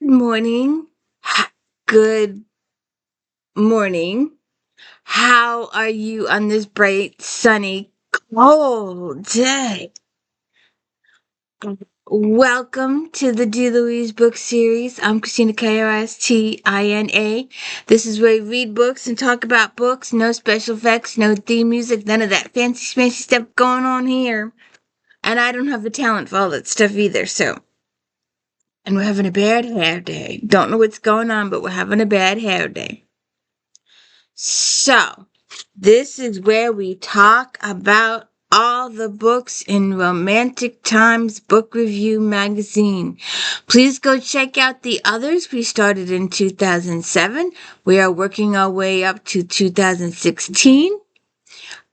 Morning. Good morning. How are you on this bright, sunny, cold day? Welcome to the D. Louise book series. I'm Christina Kristina. This is where we read books and talk about books. No special effects, no theme music, none of that fancy stuff going on here. And I don't have the talent for all that stuff either, so. And we're having a bad hair day. Don't know what's going on, but we're having a bad hair day. So, this is where we talk about all the books in Romantic Times Book Review magazine. Please go check out the others. We started in 2007. We are working our way up to 2016.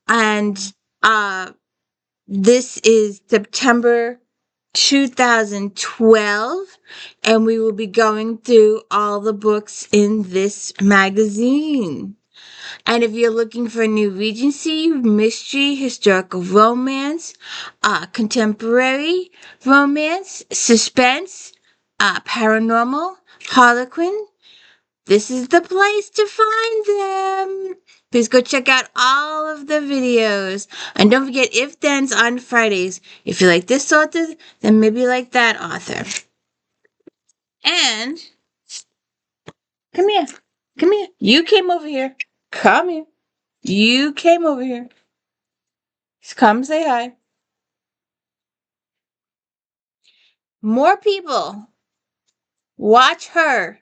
And this is September 2012, and we will be going through all the books in this magazine. And if you're looking for a new Regency, mystery, historical romance, contemporary romance, suspense, paranormal, harlequin, this is the place to find them. Please go check out all of the videos. And don't forget If Thens on Fridays. If you like this author, then maybe you like that author. And come here. Come here. You came over here. Come here. You came over here. Come say hi. More people watch her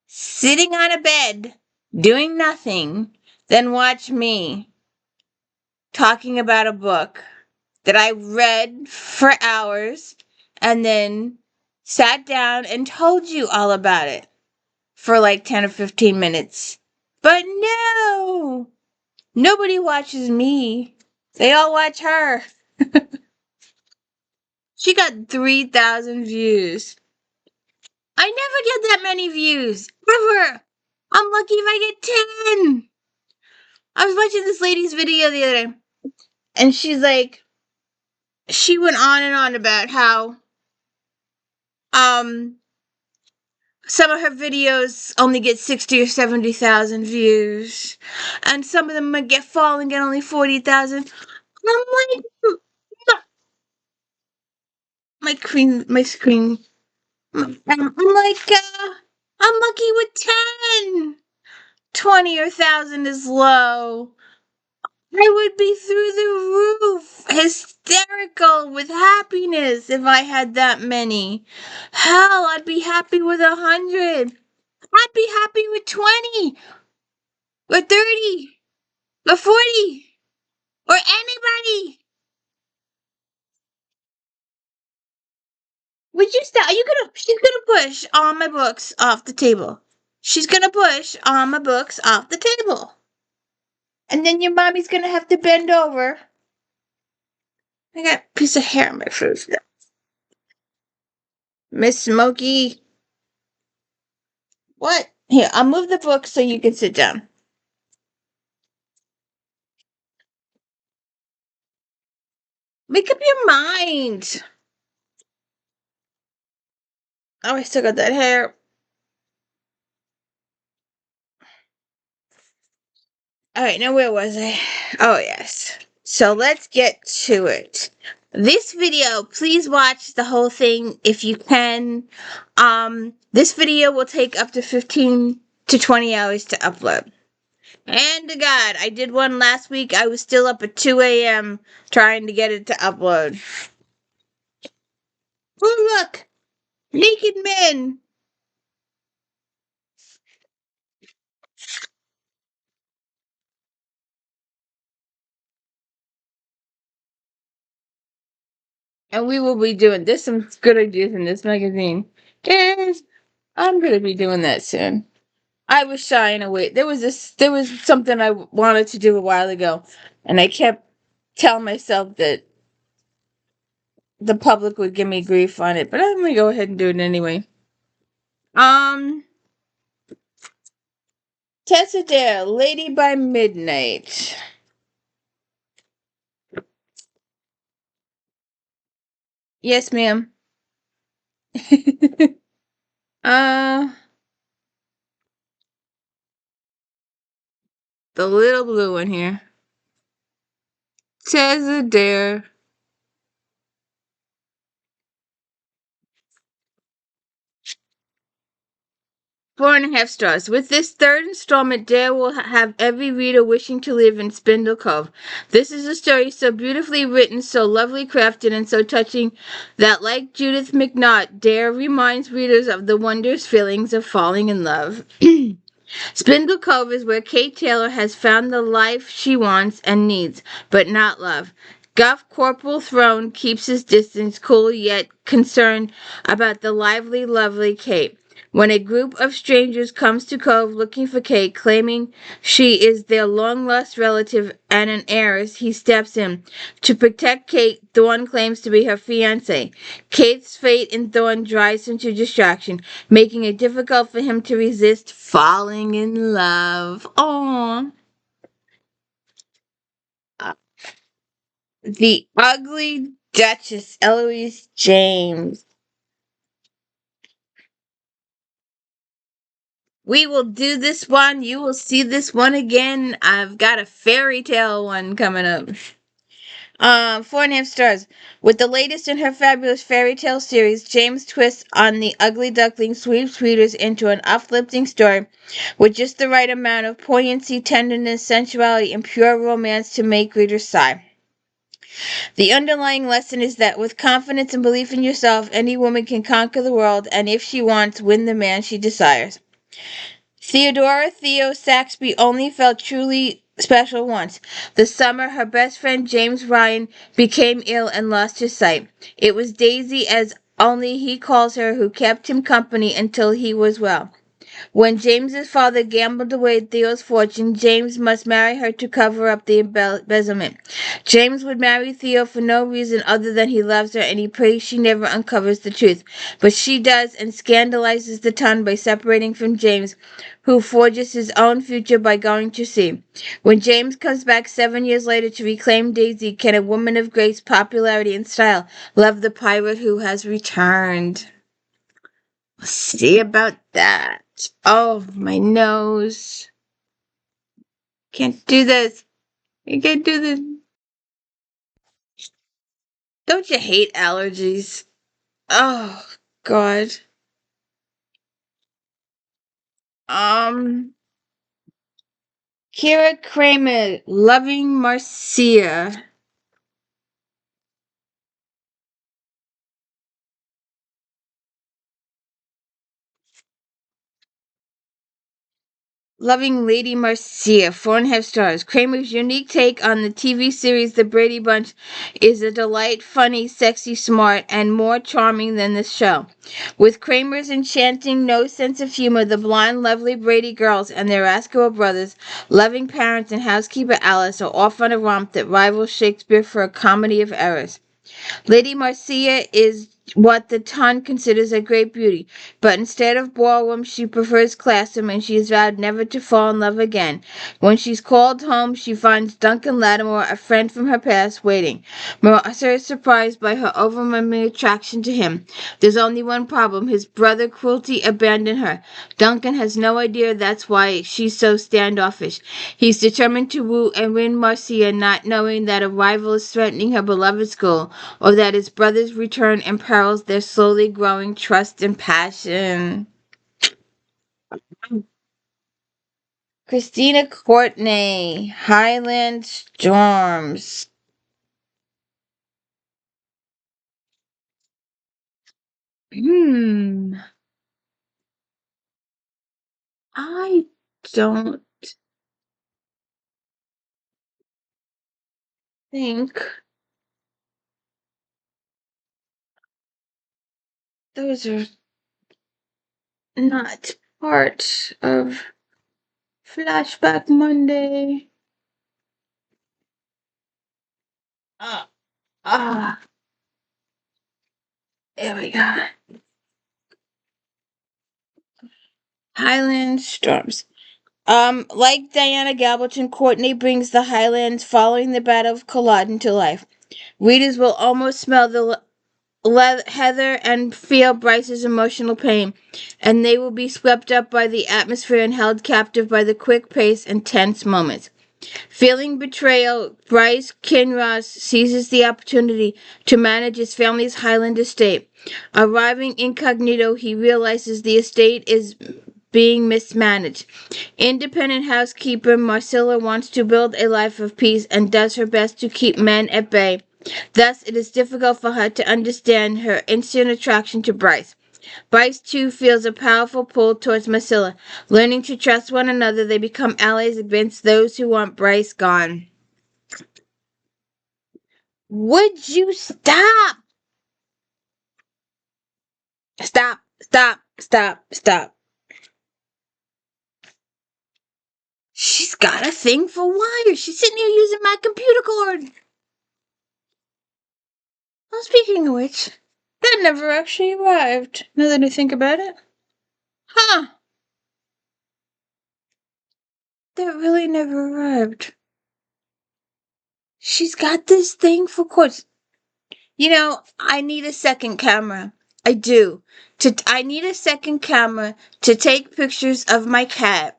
sitting on a bed doing nothing than watch me talking about a book that I read for hours and then sat down and told you all about it for like 10 or 15 minutes. But no, nobody watches me. They all watch her. She got 3,000 views. I never get that many views. Ever. I'm lucky if I get 10. I was watching this lady's video the other day, and she went on and on about how, um, some of her videos only get 60 or 70,000 views, and some of them might get fall and get only 40,000. I'm like, my screen. I'm like, I'm lucky with 10. 20 or 1,000 is low. I would be through the roof, hysterical with happiness if I had that many. Hell, I'd be happy with 100. I'd be happy with 20 or 30 or 40 or anybody. Would you stop? She's gonna push all my books off the table. She's gonna push all my books off the table. And then your mommy's gonna have to bend over. I got a piece of hair on my face. Miss Smokey. What? Here, I'll move the book so you can sit down. Make up your mind. Oh, I still got that hair. All right, now where was I? Oh, yes. So let's get to it. This video, please watch the whole thing if you can. This video will take up to 15 to 20 hours to upload. And to God, I did one last week. I was still up at 2 a.m. trying to get it to upload. Oh, look! Naked men! And we will be doing this. Some good ideas in this magazine. Yes, I'm gonna be doing that soon. I was shying away. There was something I wanted to do a while ago, and I kept telling myself that the public would give me grief on it, but I'm gonna go ahead and do it anyway. Um, Tessa Dare, Lady by Midnight. Yes, ma'am. Uh, the little blue one here. Says a dare. 4.5 stars. With this third installment, Dare will have every reader wishing to live in Spindle Cove. This is a story so beautifully written, so lovely crafted, and so touching that, like Judith McNaught, Dare reminds readers of the wondrous feelings of falling in love. Spindle Cove is where Kate Taylor has found the life she wants and needs, but not love. Guff Corporal Throne keeps his distance, cool yet concerned about the lively, lovely Kate. When a group of strangers comes to Cove looking for Kate, claiming she is their long-lost relative and an heiress, he steps in. To protect Kate, Thorne claims to be her fiancé. Kate's fate in Thorne drives him to distraction, making it difficult for him to resist falling in love. Aww. The Ugly Duchess, Eloise James. We will do this one. You will see this one again. I've got a fairy tale one coming up. 4.5 stars. With the latest in her fabulous fairy tale series, James twists on the ugly duckling sweeps readers into an uplifting story with just the right amount of poignancy, tenderness, sensuality, and pure romance to make readers sigh. The underlying lesson is that with confidence and belief in yourself, any woman can conquer the world and, if she wants, win the man she desires. Theodora Theo Saxby only felt truly special once. The summer her best friend James Ryan became ill and lost his sight. It was Daisy, as only he calls her, who kept him company until he was well. When James's father gambled away Theo's fortune, James must marry her to cover up the embezzlement. James would marry Theo for no reason other than he loves her and he prays she never uncovers the truth. But she does and scandalizes the town by separating from James, who forges his own future by going to sea. When James comes back 7 years later to reclaim Daisy, can a woman of grace, popularity, and style love the pirate who has returned? We'll see about that. Oh, my nose. Can't do this. I can't do this. Don't you hate allergies? Oh, God. Um, Kira Kramer, Loving Marcia. Loving Lady Marcia, 4.5 stars. Kramer's unique take on the TV series The Brady Bunch is a delight, funny, sexy, smart, and more charming than the show. With Kramer's enchanting, no sense of humor, the blonde, lovely Brady girls and their Rascal brothers, loving parents, and housekeeper Alice are off on a romp that rivals Shakespeare for a comedy of errors. Lady Marcia is what the ton considers a great beauty, but instead of ballroom, she prefers classroom, and she has vowed never to fall in love again. When she's called home, she finds Duncan Lattimore, a friend from her past, waiting. Marcia is surprised by her overwhelming attraction to him. There's only one problem: his brother Cruelty abandoned her. Duncan has no idea that's why she's so standoffish. He's determined to woo and win Marcia, not knowing that a rival is threatening her beloved school, or that his brother's return imperils their slowly growing trust and passion. Christina Courtney, Highland Storms. Hmm. I don't think those are not part of Flashback Monday. Ah, ah, there we go. Highland Storms. Like Diana Gabaldon, Courtney brings the Highlands following the Battle of Culloden to life. Readers will almost smell the Heather and feel Bryce's emotional pain, and they will be swept up by the atmosphere and held captive by the quick pace and tense moments. Feeling betrayal, Bryce Kinross seizes the opportunity to manage his family's Highland estate. Arriving incognito, he realizes the estate is being mismanaged. Independent housekeeper Marcilla wants to build a life of peace and does her best to keep men at bay. Thus, it is difficult for her to understand her instant attraction to Bryce. Bryce too feels a powerful pull towards Marcilla. Learning to trust one another, they become allies against those who want Bryce gone. Would you stop? Stop, stop, stop, stop. She's got a thing for wires. She's sitting here using my computer cord. Well, speaking of which, that never actually arrived, now that I think about it. Huh. That really never arrived. She's got this thing for cords. You know, I need a second camera. I do. I need a second camera to take pictures of my cat,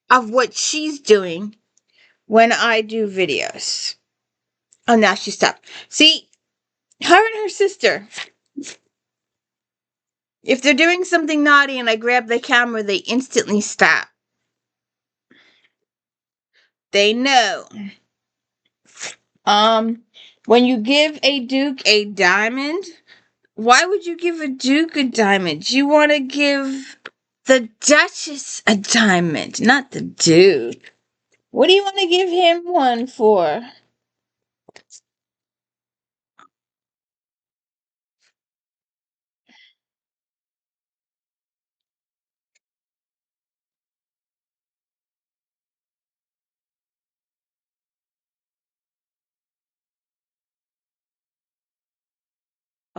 of what she's doing when I do videos. Oh, now she stopped. See, her and her sister, if they're doing something naughty and I grab the camera, they instantly stop. They know. When you give a duke a diamond, why would you give a duke a diamond? You want to give the Duchess a diamond, not the duke. What do you want to give him one for?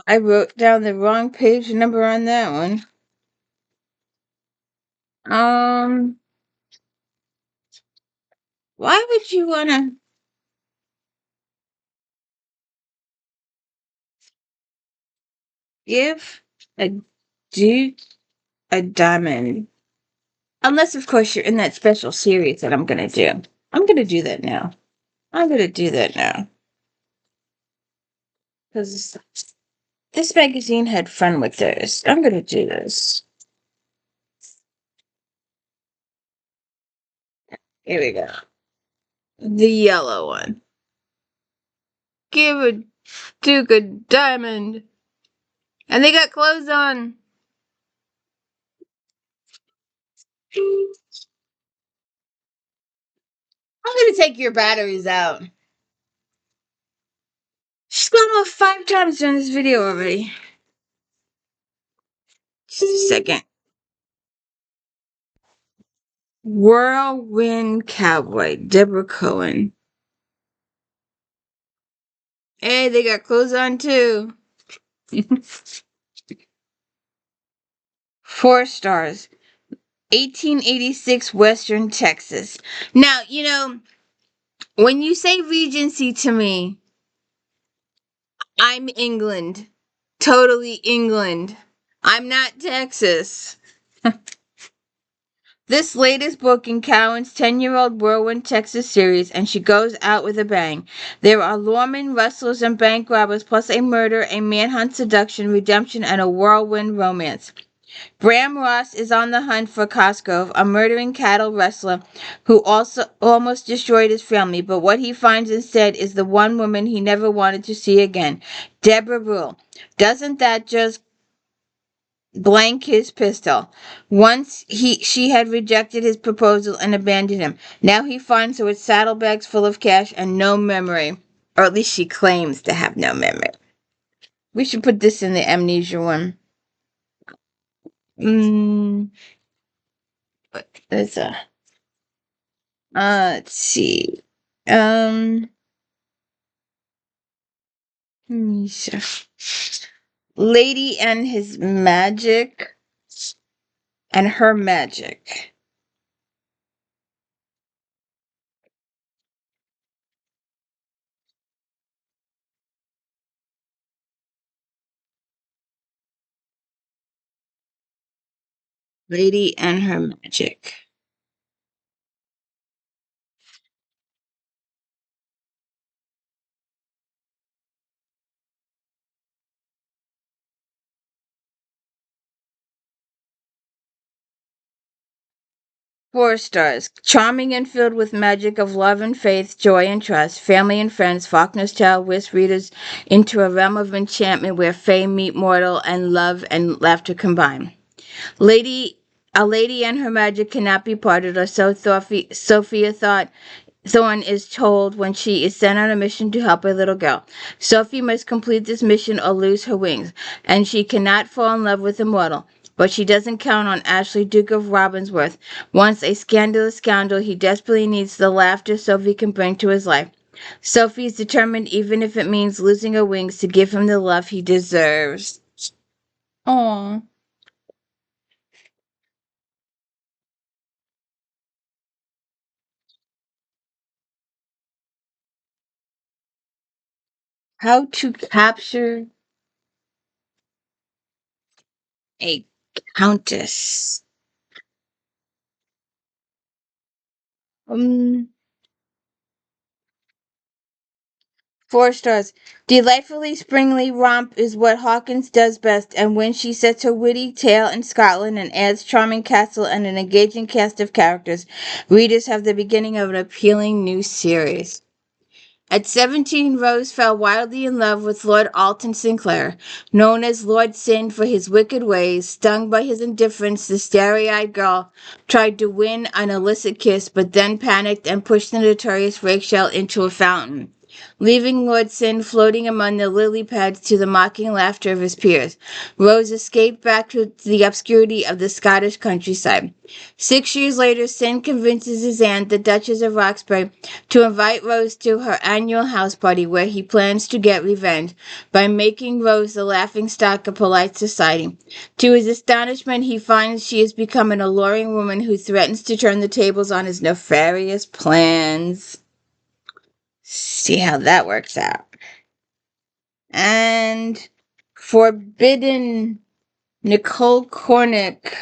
I wrote down the wrong page number on that one. Why would you want to give a duke a diamond? Unless, of course, you're in that special series that I'm going to do. I'm going to do that now. I'm going to do that now. Because this magazine had fun with this. I'm going to do this. Here we go. The yellow one. Give a duke a diamond. And they got clothes on. I'm going to take your batteries out. She's gone off 5 times during this video already. Just a second. Whirlwind Cowboy, Deborah Cohen. Hey, they got clothes on too. 4 stars. 1886 Western Texas. Now, you know, when you say Regency to me, I'm England. Totally England. I'm not Texas. This latest book in Cowan's 10-year-old Whirlwind, Texas series, and she goes out with a bang. There are lawmen, rustlers, and bank robbers, plus a murder, a manhunt, seduction, redemption, and a whirlwind romance. Bram Ross is on the hunt for Cosgrove, a murdering cattle rustler who also almost destroyed his family, but what he finds instead is the one woman he never wanted to see again, Deborah Rule. Doesn't that just blank his pistol? Once she had rejected his proposal and abandoned him. Now he finds her with saddlebags full of cash and no memory. Or at least she claims to have no memory. We should put this in the amnesia one. There's a let's see. Amnesia. Lady and his magic and her magic. Lady and Her Magic. 4 stars. Charming and filled with magic of love and faith, joy and trust, family and friends, Faulkner's tale whisks readers into a realm of enchantment where fame meet mortal and love and laughter combine. Lady, a lady and her magic cannot be parted, or so Sophia thought. Thorne is told when she is sent on a mission to help a little girl. Sophie must complete this mission or lose her wings, and she cannot fall in love with a mortal. But she doesn't count on Ashley, Duke of Robbinsworth. Once a scandalous scoundrel, he desperately needs the laughter Sophie can bring to his life. Sophie is determined, even if it means losing her wings, to give him the love he deserves. Aww. How to capture a countess. Um, 4 stars. Delightfully springly romp is what Hawkins does best, and when she sets her witty tale in Scotland and adds charming castle and an engaging cast of characters, readers have the beginning of an appealing new series. At 17, Rose fell wildly in love with Lord Alton Sinclair, known as Lord Sin for his wicked ways. Stung by his indifference, the starry-eyed girl tried to win an illicit kiss, but then panicked and pushed the notorious Rakeshell into a fountain, leaving Lord Sin floating among the lily pads to the mocking laughter of his peers. Rose escaped back to the obscurity of the Scottish countryside. 6 years later, Sin convinces his aunt, the Duchess of Roxbury, to invite Rose to her annual house party where he plans to get revenge by making Rose the laughingstock of polite society. To his astonishment, he finds she has become an alluring woman who threatens to turn the tables on his nefarious plans. See how that works out. And Forbidden, Nicole Cornick,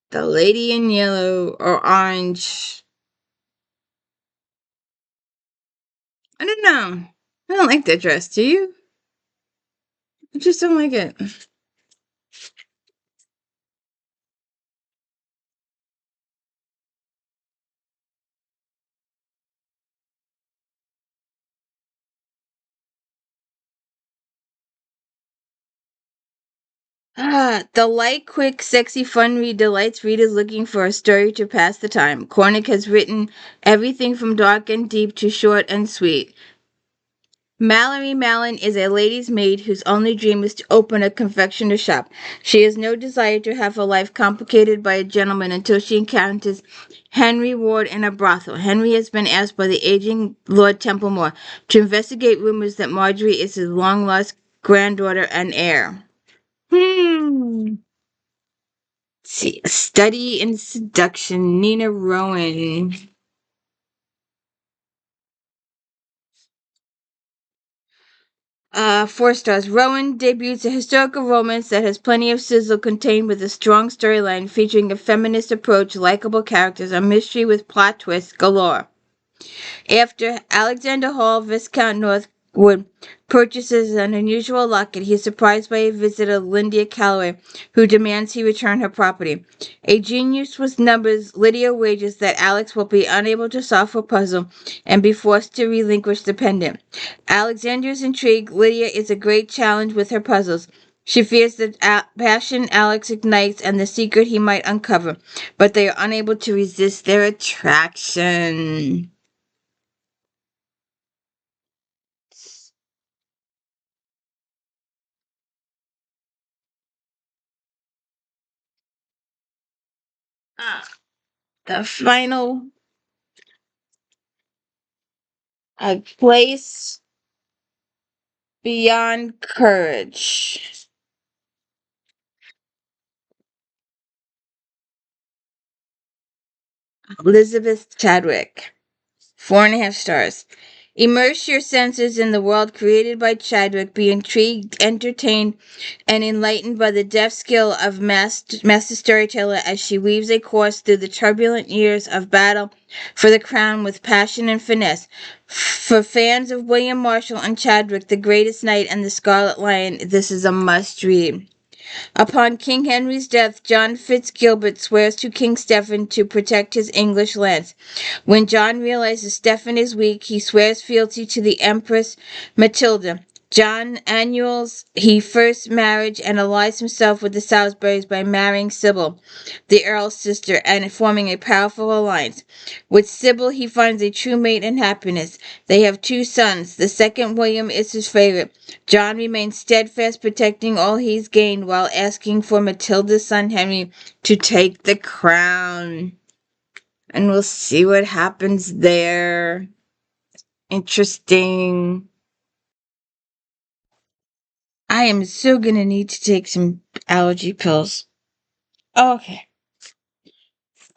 the lady in yellow or orange. I don't know. I don't like that dress. Do you? I just don't like it. The light, quick, sexy, fun read delights readers looking for a story to pass the time. Cornick has written everything from dark and deep to short and sweet. Mallory Mallon is a lady's maid whose only dream is to open a confectioner shop. She has no desire to have her life complicated by a gentleman until she encounters Henry Ward in a brothel. Henry has been asked by the aging Lord Templemore to investigate rumors that Marjorie is his long-lost granddaughter and heir. See, Study in Seduction, Nina Rowan. 4 stars. Rowan debuts a historical romance that has plenty of sizzle contained with a strong storyline featuring a feminist approach, likable characters, a mystery with plot twists galore. After Alexander Hall, Viscount Northwood, purchases an unusual locket, he is surprised by a visitor, Lydia Calloway, who demands he return her property. A genius with numbers, Lydia wagers that Alex will be unable to solve her puzzle and be forced to relinquish the pendant. Alexander's intrigue, Lydia is a great challenge with her puzzles. She fears the passion Alex ignites and the secret he might uncover, but they are unable to resist their attraction. Ah, the final, A Place Beyond Courage. Elizabeth Chadwick. 4.5 stars. Immerse your senses in the world created by Chadwick. Be intrigued, entertained, and enlightened by the deft skill of master storyteller as she weaves a course through the turbulent years of battle for the crown with passion and finesse. For fans of William Marshall and Chadwick, The Greatest Knight and the Scarlet Lion, this is a must-read. Upon King Henry's death, John Fitzgilbert swears to King Stephen to protect his English lands. When John realizes Stephen is weak, he swears fealty to the Empress Matilda. John annuls his first marriage and allies himself with the Salisburys by marrying Sybil, the Earl's sister, and forming a powerful alliance. With Sybil, he finds a true mate and happiness. They have 2 sons. The second, William, is his favorite. John remains steadfast, protecting all he's gained while asking for Matilda's son Henry to take the crown. And we'll see what happens there. Interesting. I am so gonna need to take some allergy pills. Okay.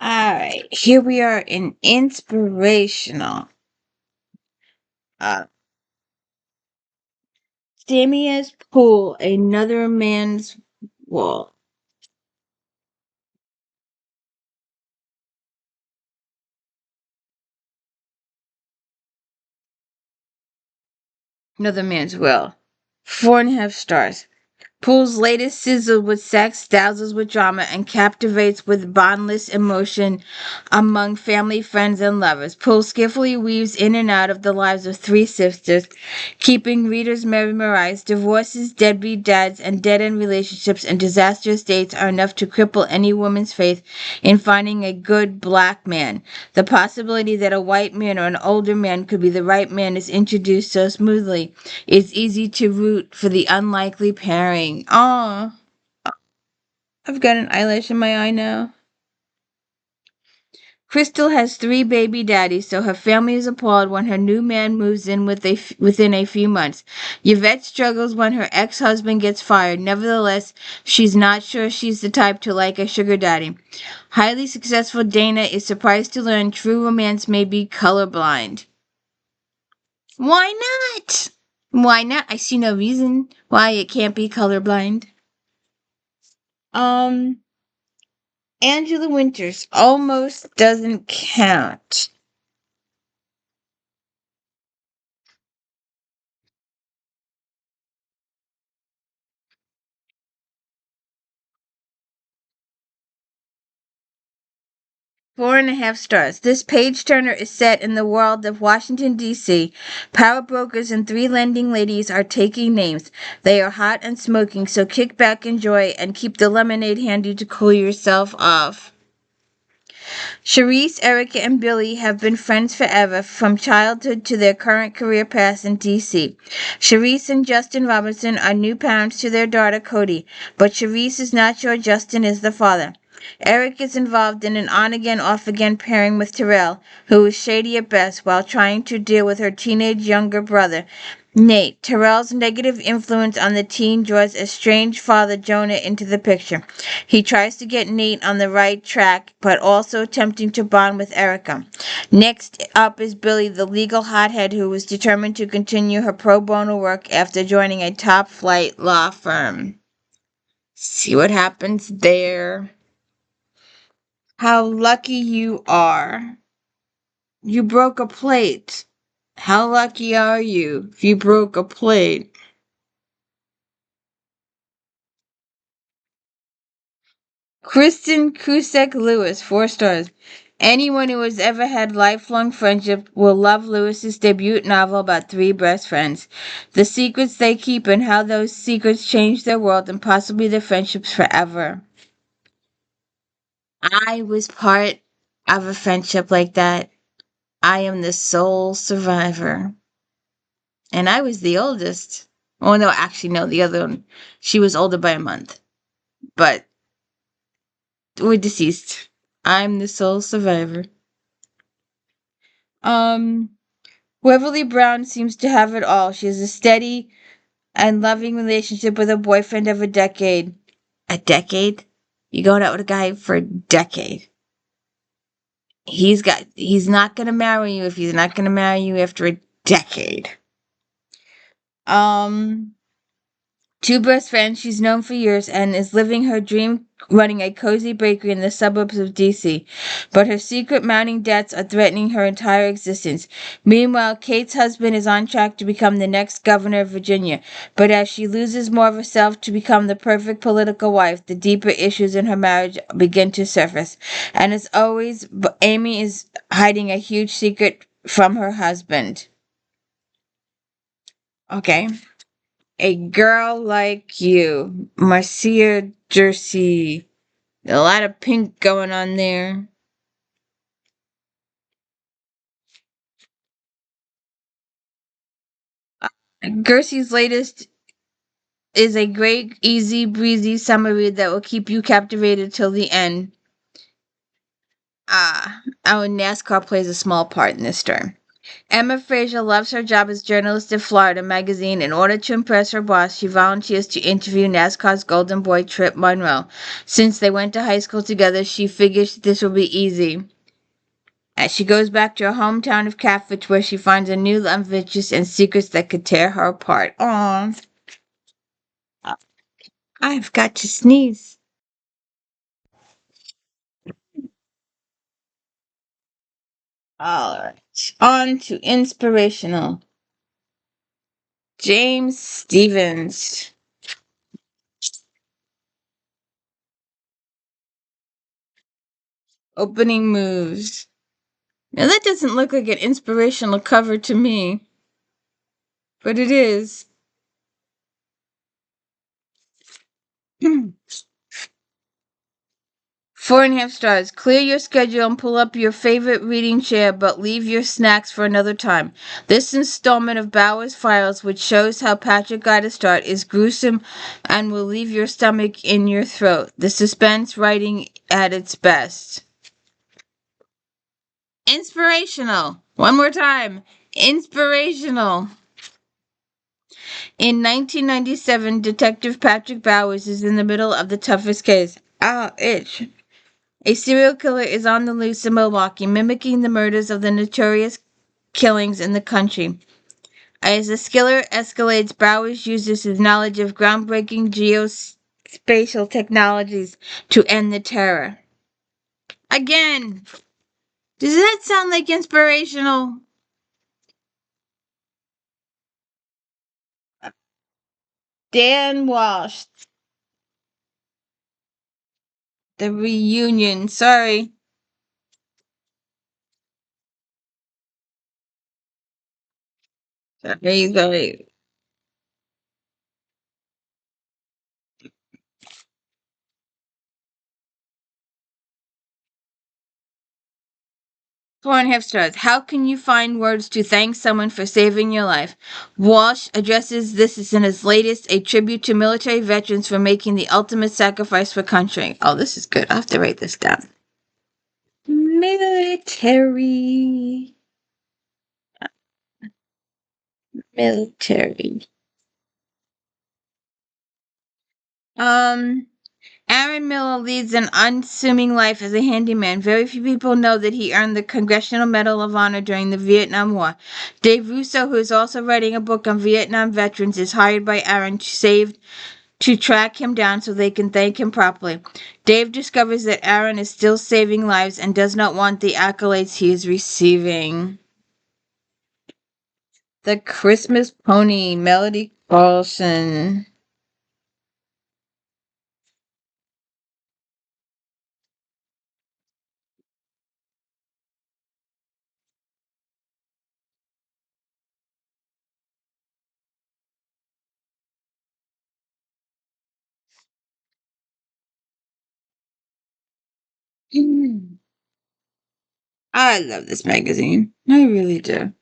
Alright. Here we are in inspirational. Samia's pool, another man's wall. Another man's will. 4.5 stars. Pool's latest sizzles with sex, dazzles with drama, and captivates with bondless emotion among family, friends, and lovers. Pool skillfully weaves in and out of the lives of 3 sisters, keeping readers mesmerized. Divorces, deadbeat dads, and dead-end relationships and disastrous dates are enough to cripple any woman's faith in finding a good black man. The possibility that a white man or an older man could be the right man is introduced so smoothly. It's easy to root for the unlikely pairing. Aw, I've got an eyelash in my eye now. Crystal has 3 baby daddies, so her family is appalled when her new man moves in within a few months. Yvette struggles when her ex-husband gets fired. Nevertheless, she's not sure she's the type to like a sugar daddy. Highly successful Dana is surprised to learn true romance may be colorblind. Why not? Why not? I see no reason why it can't be colorblind. Angela Winters almost doesn't count. Four and a half stars. This page turner is set in the world of Washington, D.C. Power brokers and 3 lending ladies are taking names. They are hot and smoking, so kick back, enjoy, and keep the lemonade handy to cool yourself off. Charisse, Erica, and Billy have been friends forever, from childhood to their current career paths in D.C. Charisse and Justin Robinson are new parents to their daughter Cody, but Charisse is not sure Justin is the father. Eric is involved in an on-again, off-again pairing with Terrell, who is shady at best, while trying to deal with her teenage younger brother, Nate. Terrell's negative influence on the teen draws estranged father Jonah into the picture. He tries to get Nate on the right track, but also attempting to bond with Erica. Next up is Billy, the legal hothead who is determined to continue her pro bono work after joining a top-flight law firm. See what happens there. How lucky you are. You broke a plate. How lucky are you if you broke a plate? Kristen Kusek Lewis, 4 stars. Anyone who has ever had lifelong friendship will love Lewis's debut novel about 3 best friends. The secrets they keep and how those secrets change their world and possibly their friendships forever. I was part of a friendship like that. I am the sole survivor. And I was the oldest. Oh, no, actually, no, the other one. She was older by a month. But we're deceased. I'm the sole survivor. Waverly Brown seems to have it all. She has a steady and loving relationship with a boyfriend of a decade. A decade? You're going out with a guy for a decade. He's not gonna marry you if he's not gonna marry you after a decade. Two best friends, she's known for years and is living her dream running a cozy bakery in the suburbs of DC. But her secret mounting debts are threatening her entire existence. Meanwhile, Kate's husband is on track to become the next governor of Virginia. But as she loses more of herself to become the perfect political wife, the deeper issues in her marriage begin to surface. And as always, Amy is hiding a huge secret from her husband. Okay. A Girl Like You, Marcia Jersey. A lot of pink going on there. Gertie's latest is a great, easy, breezy summer read that will keep you captivated till the end. Our NASCAR plays a small part in this story. Emma Fraser loves her job as journalist at Florida magazine. In order to impress her boss, she volunteers to interview NASCAR's golden boy Trip Monroe. Since they went to high school together, she figures this will be easy. As she goes back to her hometown of Catford, where she finds a new love interest and secrets that could tear her apart. Aww. I've got to sneeze. Alright. On to inspirational. James Stevens. Opening moves. Now that doesn't look like an inspirational cover to me. But it is. 4.5 stars. Clear your schedule and pull up your favorite reading chair, but leave your snacks for another time. This installment of Bauer's Files, which shows how Patrick got a start, is gruesome and will leave your stomach in your throat. The suspense writing at its best. Inspirational. One more time. Inspirational. In 1997, Detective Patrick Bowers is in the middle of the toughest case. Itch. A serial killer is on the loose in Milwaukee, mimicking the murders of the notorious killings in the country. As the killer escalates, Bowers uses his knowledge of groundbreaking geospatial technologies to end the terror. Again, does that sound like inspirational? Dan Walsh. The Reunion. Sorry. Sorry. 4.5 stars. How can you find words to thank someone for saving your life? Walsh addresses this in his latest, a tribute to military veterans for making the ultimate sacrifice for country. Oh, this is good. I have to write this down. Military. Military. Um, Aaron Miller leads an unassuming life as a handyman. Very few people know that he earned the Congressional Medal of Honor during the Vietnam War. Dave Russo, who is also writing a book on Vietnam veterans, is hired by Aaron to track him down so they can thank him properly. Dave discovers that Aaron is still saving lives and does not want the accolades he is receiving. The Christmas Pony, Melody Carlson. I love this magazine. I really do.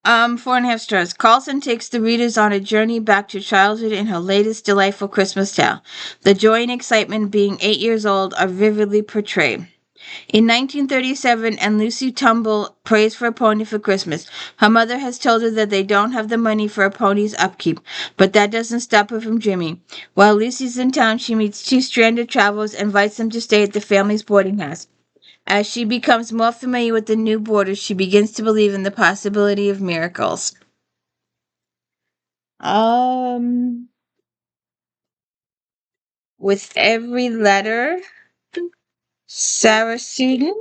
4.5 stars. Carlson takes the readers on a journey back to childhood in her latest delightful Christmas tale. The joy and excitement of being 8 years old are vividly portrayed. In 1937, and Lucy Tumble prays for a pony for Christmas. Her mother has told her that they don't have the money for a pony's upkeep, but that doesn't stop her from dreaming. While Lucy's in town, she meets two stranded travelers and invites them to stay at the family's boarding house. As she becomes more familiar with the new borders, she begins to believe in the possibility of miracles. Um, with every letter, Sarah Sudan.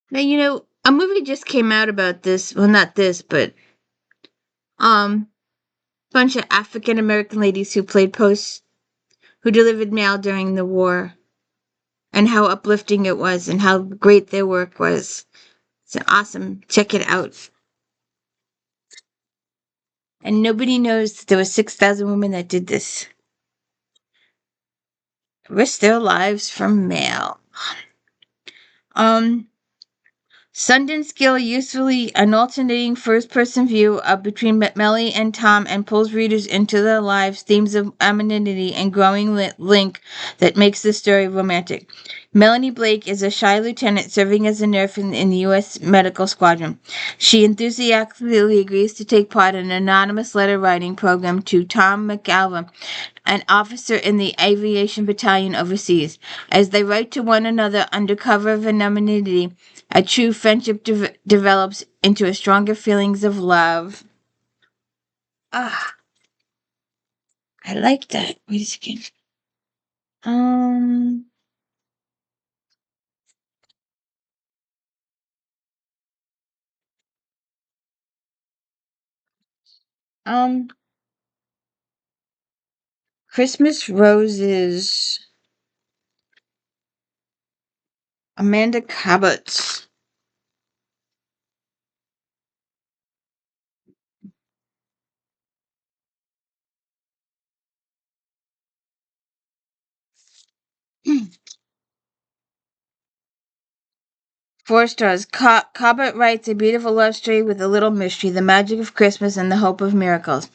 Now, a movie just came out about this. Well, not this, but um, bunch of African American ladies who played post, who delivered mail during the war, and how uplifting it was, and how great their work was. It's awesome. Check it out. And nobody knows that there were 6,000 women that did this. Risked their lives for mail. Um, Sundance Gill usefully an alternating first-person view of between Melly and Tom and pulls readers into their lives, themes of anonymity and growing link that makes the story romantic. Melanie Blake is a shy lieutenant serving as a nurse in the U.S. Medical Squadron. She enthusiastically agrees to take part in an anonymous letter writing program to Tom McAlvin, an officer in the aviation battalion overseas. As they write to one another under cover of anonymity, a true friendship develops into a stronger feelings of love. Ah, I like that. Wait a second. Um, um, Christmas Roses. Amanda Cabot. Four stars. Cabot writes a beautiful love story with a little mystery, the magic of Christmas, and the hope of miracles.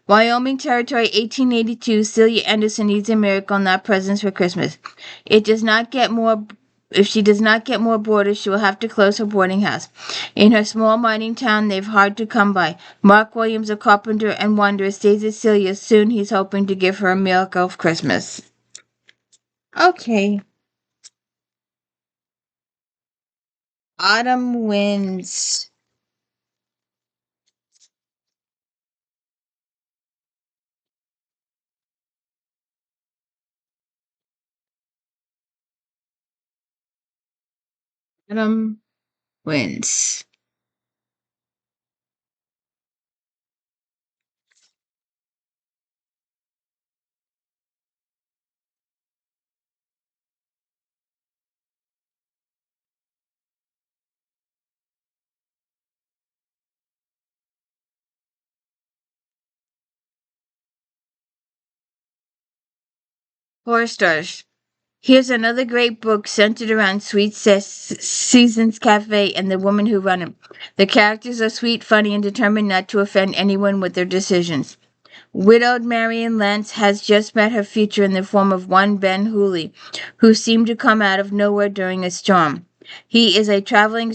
Wyoming Territory, 1882. Celia Anderson needs a miracle, not presents for Christmas. It does not get more. If she does not get more boarders, she will have to close her boarding house. In her small mining town, they've hard to come by. Mark Williams, a carpenter and wanderer, stays at Celia. Soon he's hoping to give her a miracle of Christmas. Okay. Autumn winds. Autumn winds. Four stars. Here's another great book centered around Sweet Seasons Cafe and the woman who run it. The characters are sweet, funny, and determined not to offend anyone with their decisions. Widowed Marion Lentz has just met her future in the form of one Ben Hooley, who seemed to come out of nowhere during a storm. He is a traveling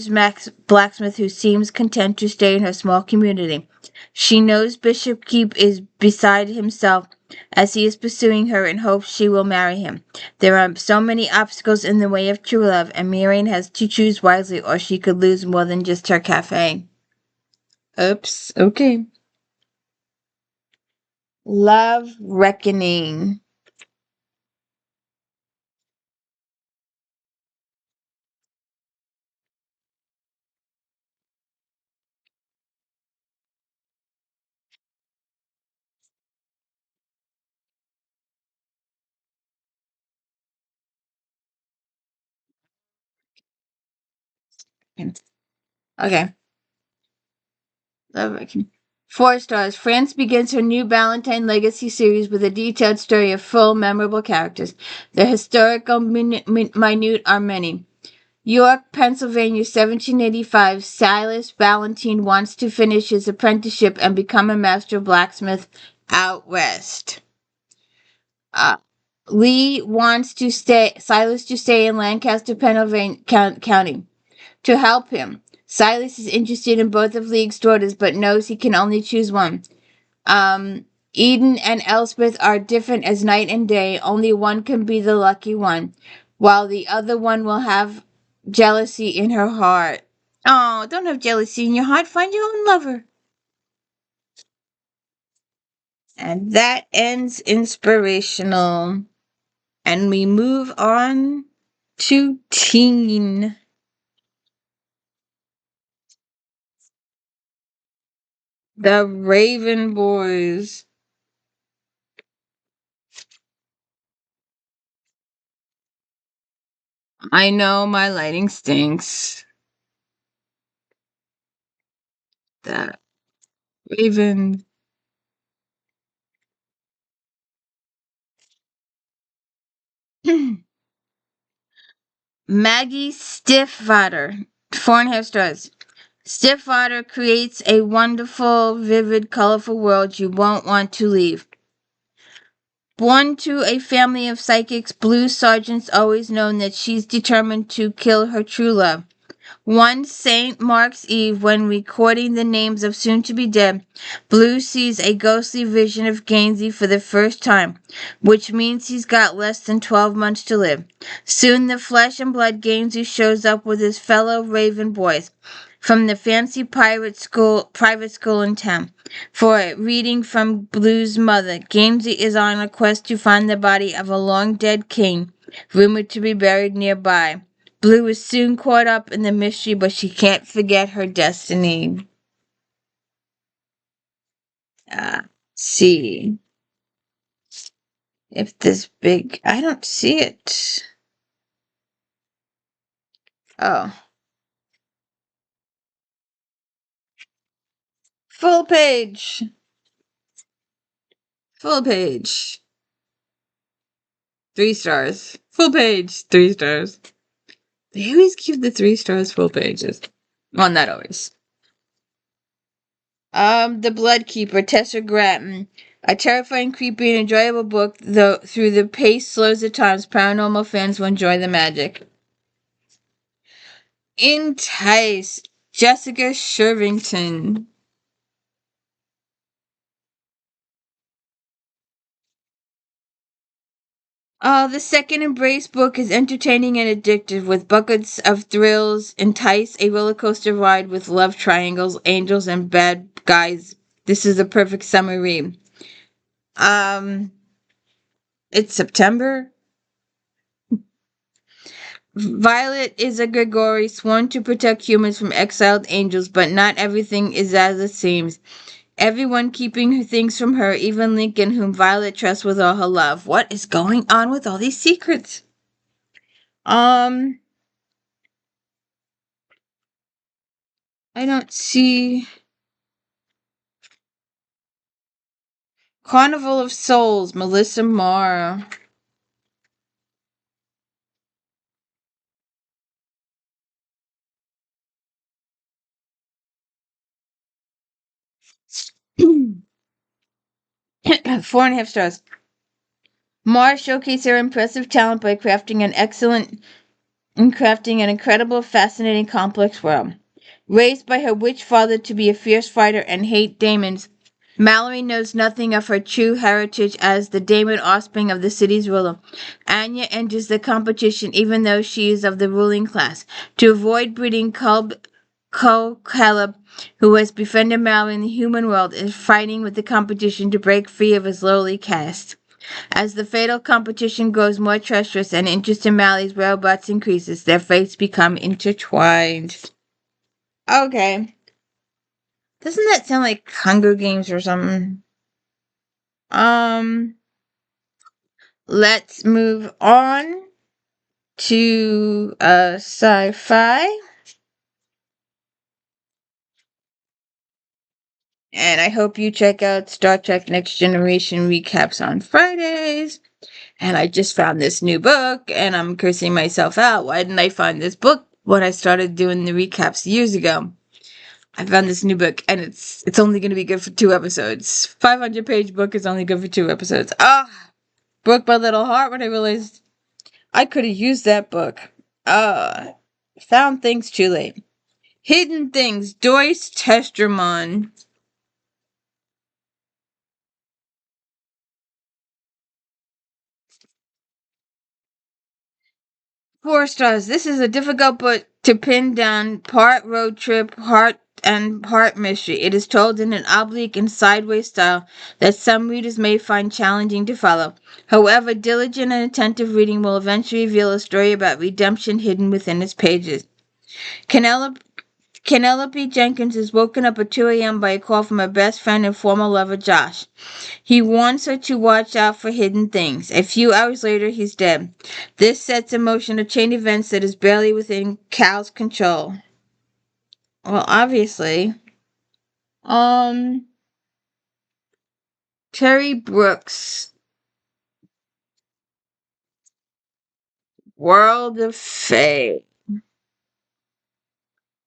blacksmith who seems content to stay in her small community. She knows Bishop Keep is beside himself as he is pursuing her and hopes she will marry him. There are so many obstacles in the way of true love, and Marion has to choose wisely or she could lose more than just her cafe. Oops. Okay. Love Reckoning. Okay. Love Reckoning. Four stars. France begins her new Valentine Legacy series with a detailed story of full, memorable characters. The historical minute are many. York, Pennsylvania, 1785. Silas Valentine wants to finish his apprenticeship and become a master blacksmith out west. Uh, Lee wants Silas to stay in Lancaster, Pennsylvania County. To help him, Silas is interested in both of League's daughters, but knows he can only choose one. Eden and Elspeth are different as night and day. Only one can be the lucky one, while the other one will have jealousy in her heart. Oh, don't have jealousy in your heart. Find your own lover. And that ends inspirational. And we move on to teen. The Raven Boys. I know my lighting stinks. The Raven. Maggie Stiefvater. 4.5 stars. Stiefvater creates a wonderful, vivid, colorful world you won't want to leave. Born to a family of psychics, Blue Sergeant's always known that she's determined to kill her true love. One St. Mark's Eve, when recording the names of soon-to-be-dead, Blue sees a ghostly vision of Gainsey for the first time, which means he's got less than 12 months to live. Soon the flesh and blood Gainsey shows up with his fellow Raven boys from the fancy private school in town. For a reading from Blue's mother, Gainsey is on a quest to find the body of a long-dead king, rumored to be buried nearby. Blue is soon caught up in the mystery, but she can't forget her destiny. See if this big. I don't see it. Oh. Full page. Full page. 3 stars. Full page. 3 stars. They always give the 3 stars full pages. Well, not always. The Blood Keeper, Tessa Grattan. A terrifying, creepy, and enjoyable book, though through the pace slows at times, paranormal fans will enjoy the magic. Entice, Jessica Shervington. The second Embrace book is entertaining and addictive with buckets of thrills. Entice, a roller coaster ride with love triangles, angels, and bad guys. This is a perfect summer read. It's September. Violet is a Grigori sworn to protect humans from exiled angels, but not everything is as it seems. Everyone keeping things from her, even Lincoln, whom Violet trusts with all her love. What is going on with all these secrets? I don't see. Carnival of Souls, Melissa Marr. Four and a half stars. Marr showcased her impressive talent by crafting an incredible, fascinating, complex world. Raised by her witch father to be a fierce fighter and hate demons, Mallory knows nothing of her true heritage as the demon offspring of the city's ruler. Anya enters the competition even though she is of the ruling class. To avoid breeding, Caleb, who has befriended Mallory in the human world, is fighting with the competition to break free of his lowly caste. As the fatal competition grows more treacherous and interest in Mallory's whereabouts increases, their fates become intertwined. Okay. Doesn't that sound like Hunger Games or something? Let's move on to sci-fi. And I hope you check out Star Trek Next Generation recaps on Fridays. And I just found this new book, and I'm cursing myself out. Why didn't I find this book when I started doing the recaps years ago? I found this new book, and it's only going to be good for 2 episodes. 500-page book is only good for 2 episodes. Broke my little heart when I realized I could have used that book. Found things too late. Hidden Things, Joyce Testerman. 4 stars. This is a difficult book to pin down, part road trip, part mystery. It is told in an oblique and sideways style that some readers may find challenging to follow. However, diligent and attentive reading will eventually reveal a story about redemption hidden within its pages. Penelope Jenkins is woken up at 2 a.m. by a call from her best friend and former lover, Josh. He warns her to watch out for hidden things. A few hours later, he's dead. This sets in motion a chain of events that is barely within Cal's control. Well, obviously. Um, Terry Brooks, World of Fae.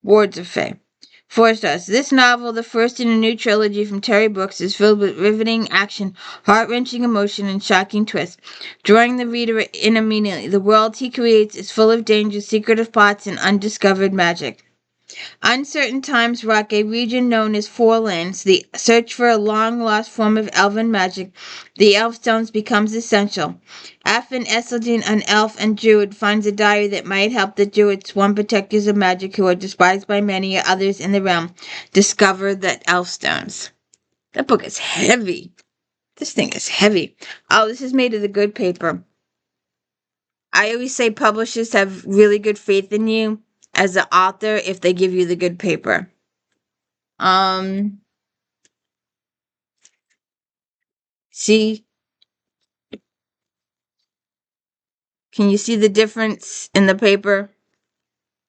Words of Fae. 4 stars. This novel, the first in a new trilogy from Terry Brooks, is filled with riveting action, heart-wrenching emotion, and shocking twists, drawing the reader in immediately. The world he creates is full of dangers, secretive plots, and undiscovered magic. Uncertain times rock a region known as Four Lands. The search for a long-lost form of elven magic, the Elfstones, becomes essential. Affin Esseldine, an elf and druid, finds a diary that might help the druids, one protectors of magic who are despised by many others in the realm, discover the Elfstones. That book is heavy. This thing is heavy. Oh, this is made of the good paper. I always say publishers have really good faith in you as an author if they give you the good paper. Um, See, can you see the difference in the paper?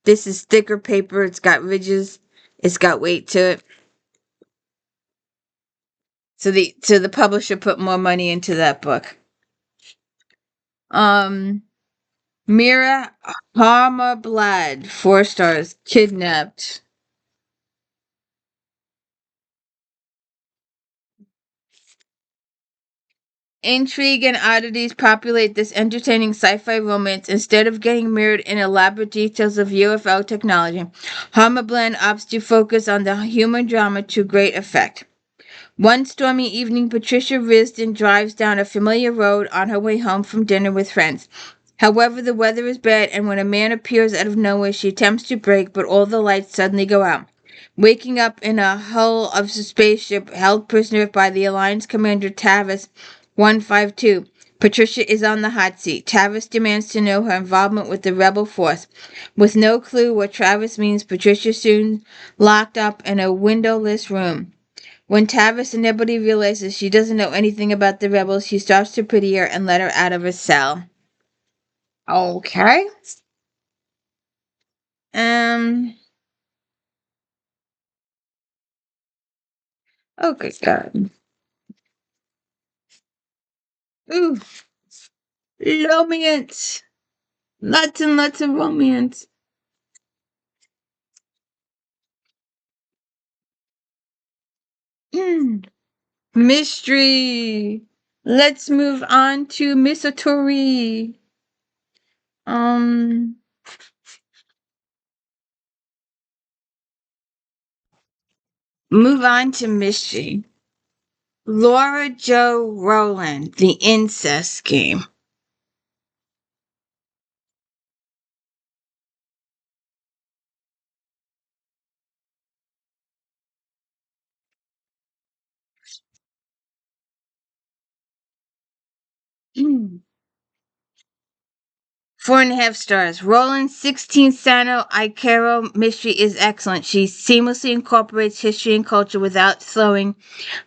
This is thicker paper. It's got ridges. It's got weight to it. So the publisher put more money into that book. Mira Blood, 4 stars. Kidnapped. Intrigue and oddities populate this entertaining sci-fi romance. Instead of getting mirrored in elaborate details of UFO technology, Blend opts to focus on the human drama to great effect. One stormy evening, Patricia Risden drives down a familiar road on her way home from dinner with friends. However, the weather is bad, and when a man appears out of nowhere, she attempts to brake, but all the lights suddenly go out. Waking up in a hull of a spaceship held prisoner by the Alliance Commander Tavis 152, Patricia is on the hot seat. Tavis demands to know her involvement with the rebel force. With no clue what Travis means, Patricia soon locked up in a windowless room. When Tavis ineptly realizes she doesn't know anything about the rebels, she starts to pity her and let her out of her cell. Okay. Um. Oh, good God. Ooh, romance. Lots and lots of romance. Mystery. Let's move on to Misatori. Um. Move on to mystery. Laura Jo Rowland, The Incest Game. Mm. 4.5 stars. Roland's 16 Sano Ikero mystery is excellent. She seamlessly incorporates history and culture without slowing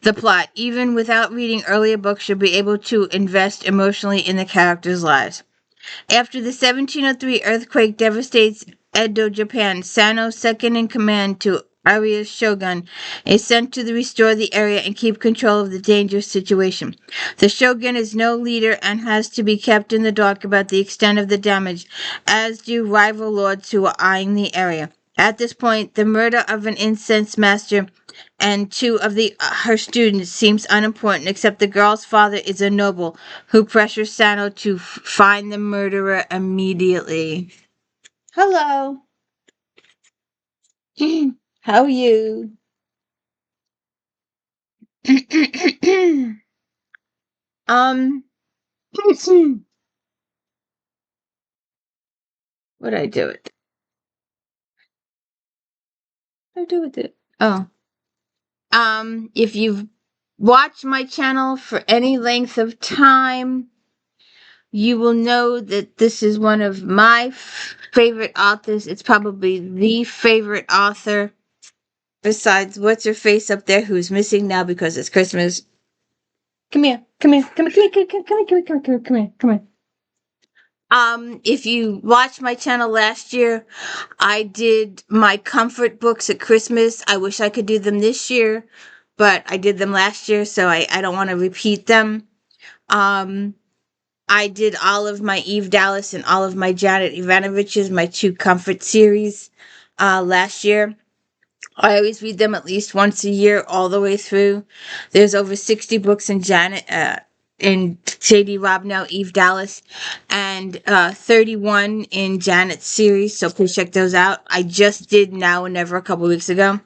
the plot. Even without reading earlier books, you'll be able to invest emotionally in the characters' lives. After the 1703 earthquake devastates Edo, Japan, Sano, second in command to Aria's shogun, is sent to restore the area and keep control of the dangerous situation. The shogun is no leader and has to be kept in the dark about the extent of the damage, as do rival lords who are eyeing the area. At this point, the murder of an incense master and two of her students seems unimportant, except the girl's father is a noble who pressures Sano to find the murderer immediately. Hello. How are you? um, what did I do with it? What did I do with it? Oh, if you've watched my channel for any length of time, you will know that this is one of my favorite authors. It's probably the favorite author besides what's her face up there, who's missing now because it's Christmas. Come here, come here, come here, come here, come here, come here, come here, come here, come here. If you watched my channel last year, I did my comfort books at Christmas. I wish I could do them this year, but I did them last year, so I don't want to repeat them. Um, I did all of my Eve Dallas and all of my Janet Ivanovich's, my two comfort series, last year. I always read them at least once a year, all the way through. There's over 60 books in in J.D. Robnow, Eve Dallas, and 31 in Janet's series. So please check those out. I just did Now and Never a couple weeks ago.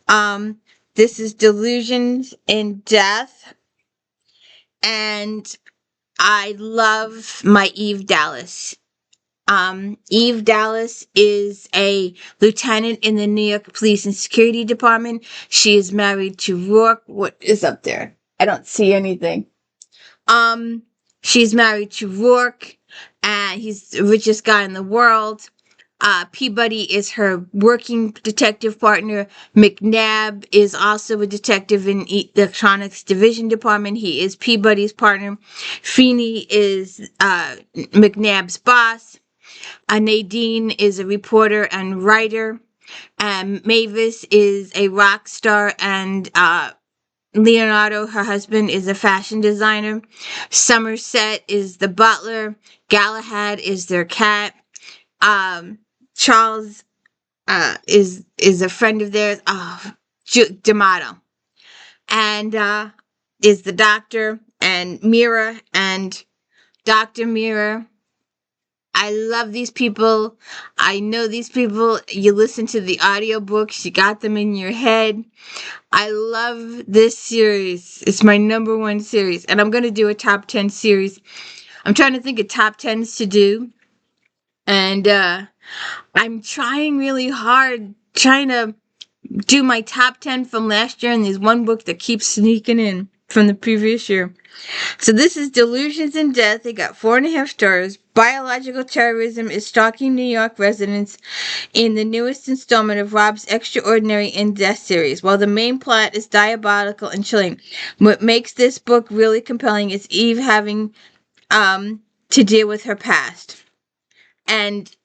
Um, this is Delusions in Death, and I love my Eve Dallas. Eve Dallas is a lieutenant in the New York Police and Security Department. She is married to Rourke. What is up there? I don't see anything. Um, she's married to Rourke, and he's the richest guy in the world. Peabody is her working detective partner. McNabb is also a detective in Electronics Division Department. He is Peabody's partner. Feeney is McNabb's boss. Nadine is a reporter and writer. Mavis is a rock star, and Leonardo, her husband, is a fashion designer. Somerset is the butler. Galahad is their cat. Charles is a friend of theirs. D'Amato, and is the doctor. And Mira and Dr. Mira. I love these people. I know these people. You listen to the audiobooks, you got them in your head. I love this series. It's my number one series. And I'm going to do a top 10 series. I'm trying to think of top 10s to do. And I'm trying really hard, trying to do my top 10 from last year. And there's one book that keeps sneaking in from the previous year. So this is Delusions in Death. It got 4.5 stars. Biological terrorism is stalking New York residents in the newest installment of Rob's Extraordinary in Death series. While the main plot is diabolical and chilling, what makes this book really compelling is Eve having to deal with her past. And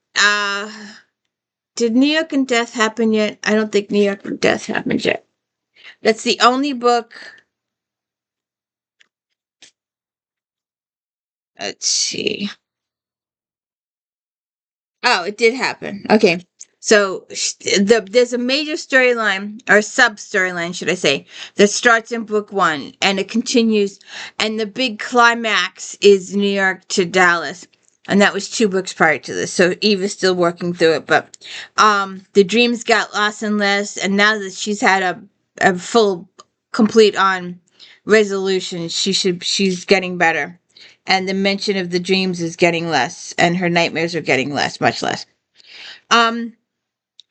did New York in Death happen yet? I don't think New York in Death happened yet. That's the only book. Let's see. Oh, it did happen. Okay. So there's a major storyline, or sub storyline, should I say, that starts in book one and it continues. And the big climax is New York to Dallas. And that was 2 books prior to this. So Eve is still working through it. But the dreams got less and less. And now that she's had a full, complete on resolution, she's getting better. And the mention of the dreams is getting less, and her nightmares are getting less, much less. Um,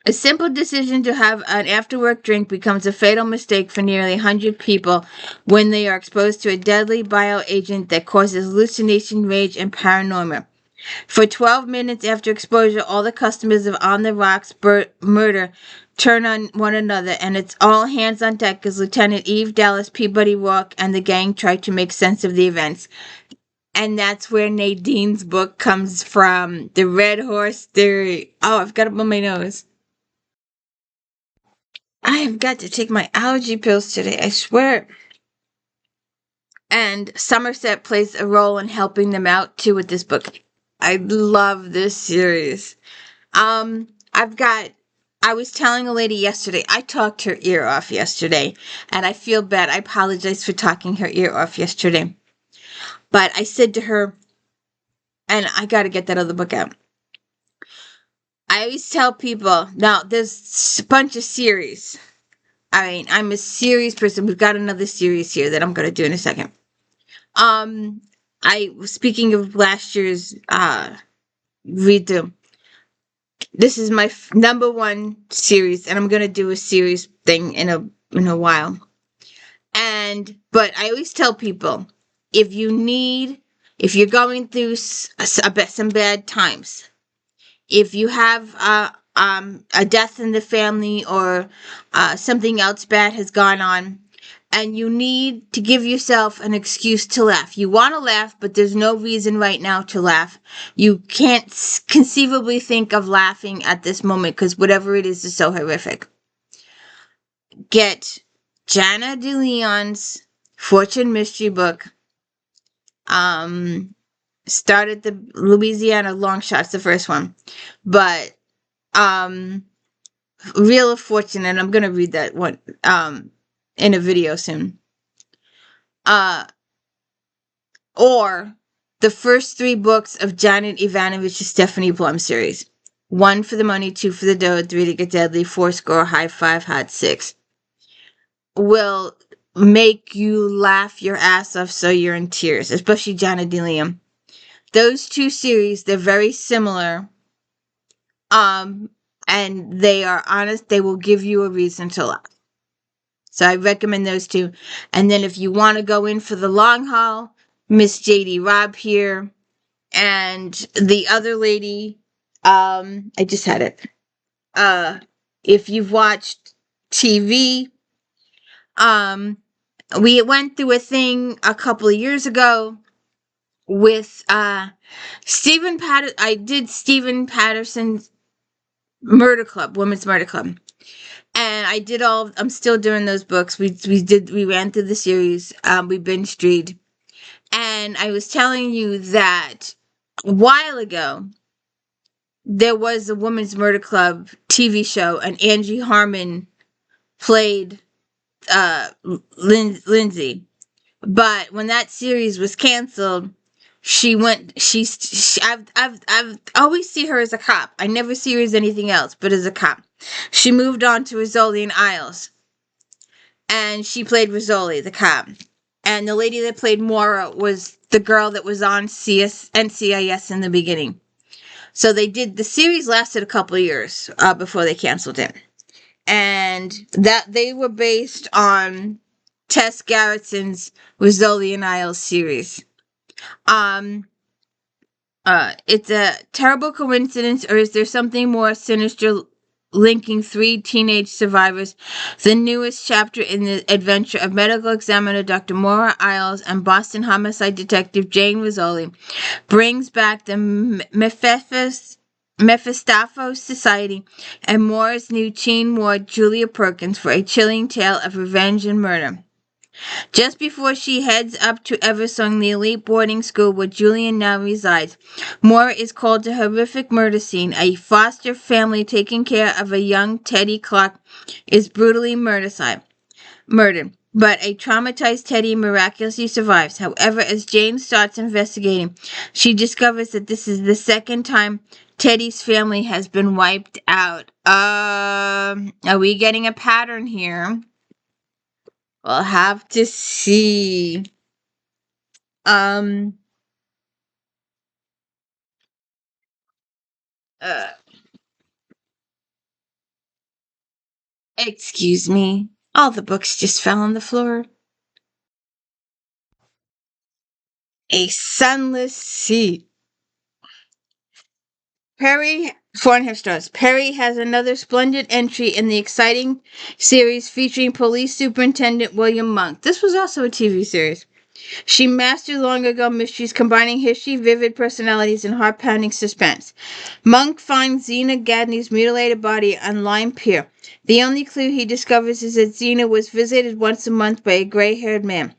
a simple decision to have an after-work drink becomes a fatal mistake for nearly 100 people when they are exposed to a deadly bioagent that causes hallucination, rage, and paranoia. For 12 minutes after exposure, all the customers of On the Rocks murder turn on one another, and it's all hands on deck as Lieutenant Eve Dallas, Peabody Rourke, and the gang try to make sense of the events. And that's where Nadine's book comes from. The Red Horse Theory. Oh, I've got it on my nose. I have got to take my allergy pills today, I swear. And Somerset plays a role in helping them out too with this book. I love this series. I was telling a lady yesterday, I talked her ear off yesterday, and I feel bad. I apologize for talking her ear off yesterday. But I said to her, and I got to get that other book out. I always tell people, now there's a bunch of series. I mean, I'm a series person. We've got another series here that I'm going to do in a second. I speaking of last year's read through. This is my number one series, and I'm going to do a series thing in a while. But I always tell people, if you're going through some bad times, if you have a death in the family, or something else bad has gone on, and you need to give yourself an excuse to laugh. You want to laugh, but there's no reason right now to laugh. You can't conceivably think of laughing at this moment because whatever it is so horrific. Get Jana DeLeon's Fortune Mystery book. Started the Louisiana Long Shots, the first one. But Wheel of Fortune, and I'm gonna read that one in a video soon. Or the first 3 books of Janet Ivanovich's Stephanie Plum series. 1 for the money, 2 for the dough, 3 to get deadly, 4 score, high 5, hot 6. Will make you laugh your ass off so you're in tears, especially Janet DeLeon. Those 2 series, they're very similar. And they are honest, they will give you a reason to laugh. So I recommend those 2. And then if you want to go in for the long haul, Miss JD Robb here, and the other lady, I just had it. If you've watched TV, we went through a thing a couple of years ago with Stephen Patterson. I did Stephen Patterson's Murder Club, Women's Murder Club. And I did I'm still doing those books. We ran through the series. We binge read. And I was telling you that a while ago, there was a Women's Murder Club TV show, and Angie Harmon played Lindsay. But when that series was canceled, I've always see her as a cop. I never see her as anything else but as a cop. She moved on to Rizzoli and Isles, and she played Rizzoli, the cop. And the lady that played Maura was the girl that was on NCIS in the beginning. So the series lasted a couple of years before they canceled it. And that they were based on Tess Gerritsen's Rizzoli and Isles series. It's a terrible coincidence, or is there something more sinister linking 3 teenage survivors? The newest chapter in the adventure of medical examiner Dr. Maura Isles and Boston homicide detective Jane Rizzoli brings back the Mephistopheles Society and Maura's new teen ward Julia Perkins for a chilling tale of revenge and murder. Just before she heads up to Eversong, the elite boarding school where Julian now resides, Maura is called to a horrific murder scene. A foster family taking care of a young Teddy Clark is brutally murdered, but a traumatized Teddy miraculously survives. However, as Jane starts investigating, she discovers that this is the second time Teddy's family has been wiped out. Are we getting a pattern here? We'll have to see. Excuse me. All the books just fell on the floor. A Sunless Sea. Perry, 4.5 stars. Perry has another splendid entry in the exciting series featuring Police Superintendent William Monk. This was also a TV series. She mastered long ago mysteries combining history, vivid personalities, and heart-pounding suspense. Monk finds Zena Gadney's mutilated body on Lime Pier. The only clue he discovers is that Zena was visited once a month by a gray-haired man.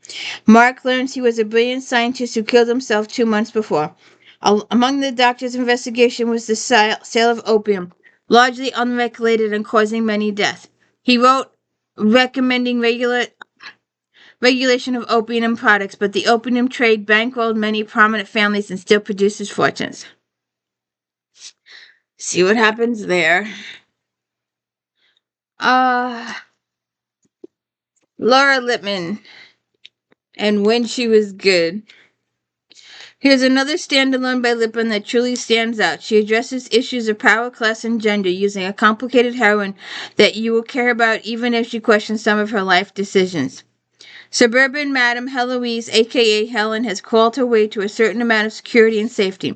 Mark learns he was a brilliant scientist who killed himself 2 months before. Among the doctor's investigation was the sale of opium, largely unregulated and causing many deaths. He wrote recommending regulation of opium products, but the opium trade bankrolled many prominent families and still produces fortunes. see what happens there. Laura Lippman and When She Was Good. Here's another standalone by Lippman that truly stands out. She addresses issues of power, class, and gender using a complicated heroine that you will care about even if she questions some of her life decisions. Suburban Madame Heloise, aka Helen, has crawled her way to a certain amount of security and safety,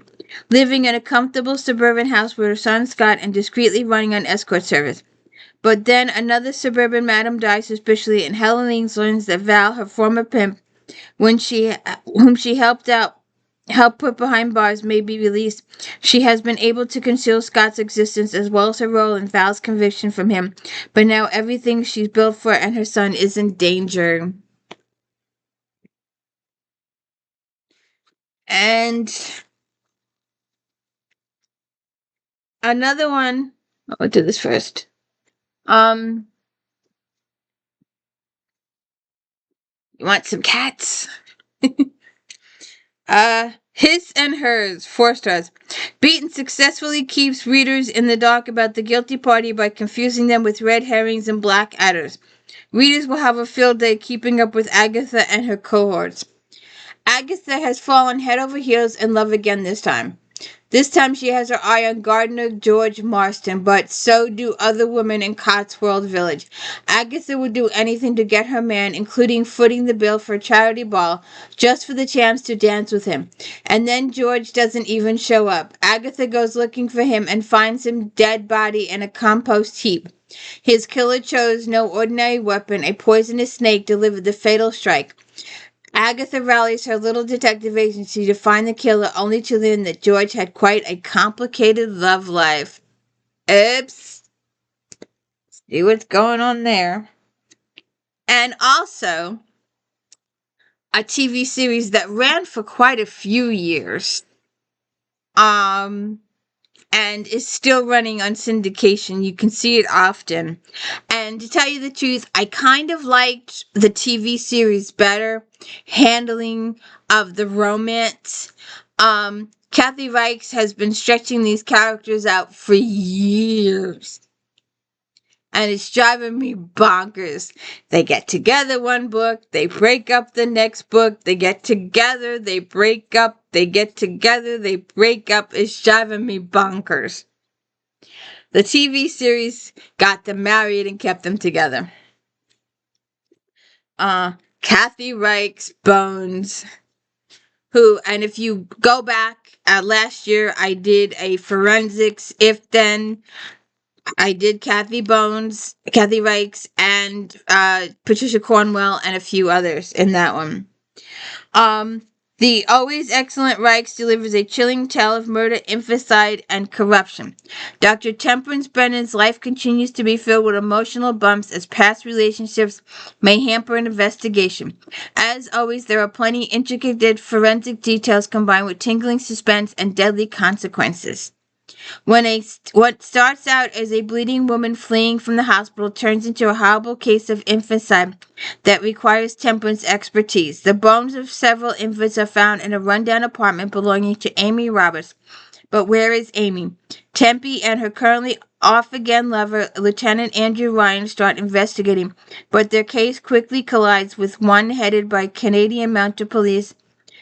living in a comfortable suburban house with her son Scott and discreetly running an escort service. But then another suburban madam dies suspiciously, and Heloise learns that Val, her former pimp, whom she helped put behind bars, may be released. She has been able to conceal Scott's existence as well as her role in Val's conviction from him, but now everything she's built for and her son is in danger. And another one. I'll do this first. You want some cats? His and Hers, 4 stars. Beaton successfully keeps readers in the dark about the guilty party by confusing them with red herrings and black adders. Readers will have a field day keeping up with Agatha and her cohorts. Agatha has fallen head over heels in love again this time. This time she has her eye on gardener George Marston, but so do other women in Cotswold Village. Agatha would do anything to get her man, including footing the bill for a charity ball, just for the chance to dance with him. And then George doesn't even show up. Agatha goes looking for him and finds him dead body in a compost heap. His killer chose no ordinary weapon. A poisonous snake delivered the fatal strike. Agatha rallies her little detective agency to find the killer, only to learn that George had quite a complicated love life. Oops. See what's going on there. And also, a TV series that ran for quite a few years. And is still running on syndication. You can see it often. And to tell you the truth, I kind of liked the TV series better, handling of the romance. Kathy Reichs has been stretching these characters out for years. And it's driving me bonkers. They get together one book, they break up the next book, they get together, they break up, they get together, they break up. It's driving me bonkers. The TV series got them married and kept them together. Kathy Reichs, Bones, who, and if you go back, last year I did a forensics if-then. I did Kathy Reichs, and Patricia Cornwell, and a few others in that one. The always excellent Reichs delivers a chilling tale of murder, infanticide, and corruption. Dr. Temperance Brennan's life continues to be filled with emotional bumps as past relationships may hamper an investigation. As always, there are plenty intricate forensic details combined with tingling suspense and deadly consequences. What starts out as a bleeding woman fleeing from the hospital turns into a horrible case of infanticide that requires Temperance expertise. The bones of several infants are found in a rundown apartment belonging to Amy Roberts. But where is Amy? Tempe and her currently off-again lover, Lieutenant Andrew Ryan, start investigating, but their case quickly collides with one headed by Canadian Mounted Police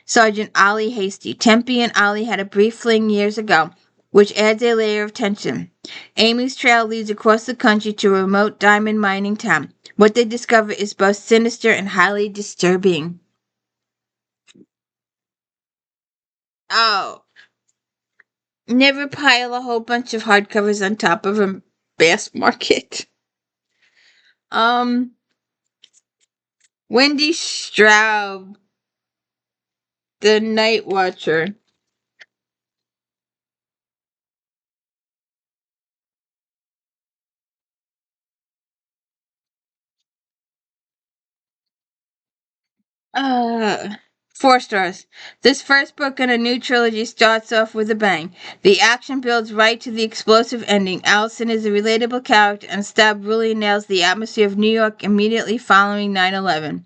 Sergeant Ollie Hasty. Tempe and Ollie had a brief fling years ago, which adds a layer of tension. Amy's trail leads across the country to a remote diamond mining town. What they discover is both sinister and highly disturbing. Oh. Never pile a whole bunch of hardcovers on top of a Bass Market. Wendy Straub, The Night Watcher. Uh, 4 stars. This first book in a new trilogy starts off with a bang. The action builds right to the explosive ending. Allison is a relatable character, and Stab really nails the atmosphere of New York immediately following 9/11.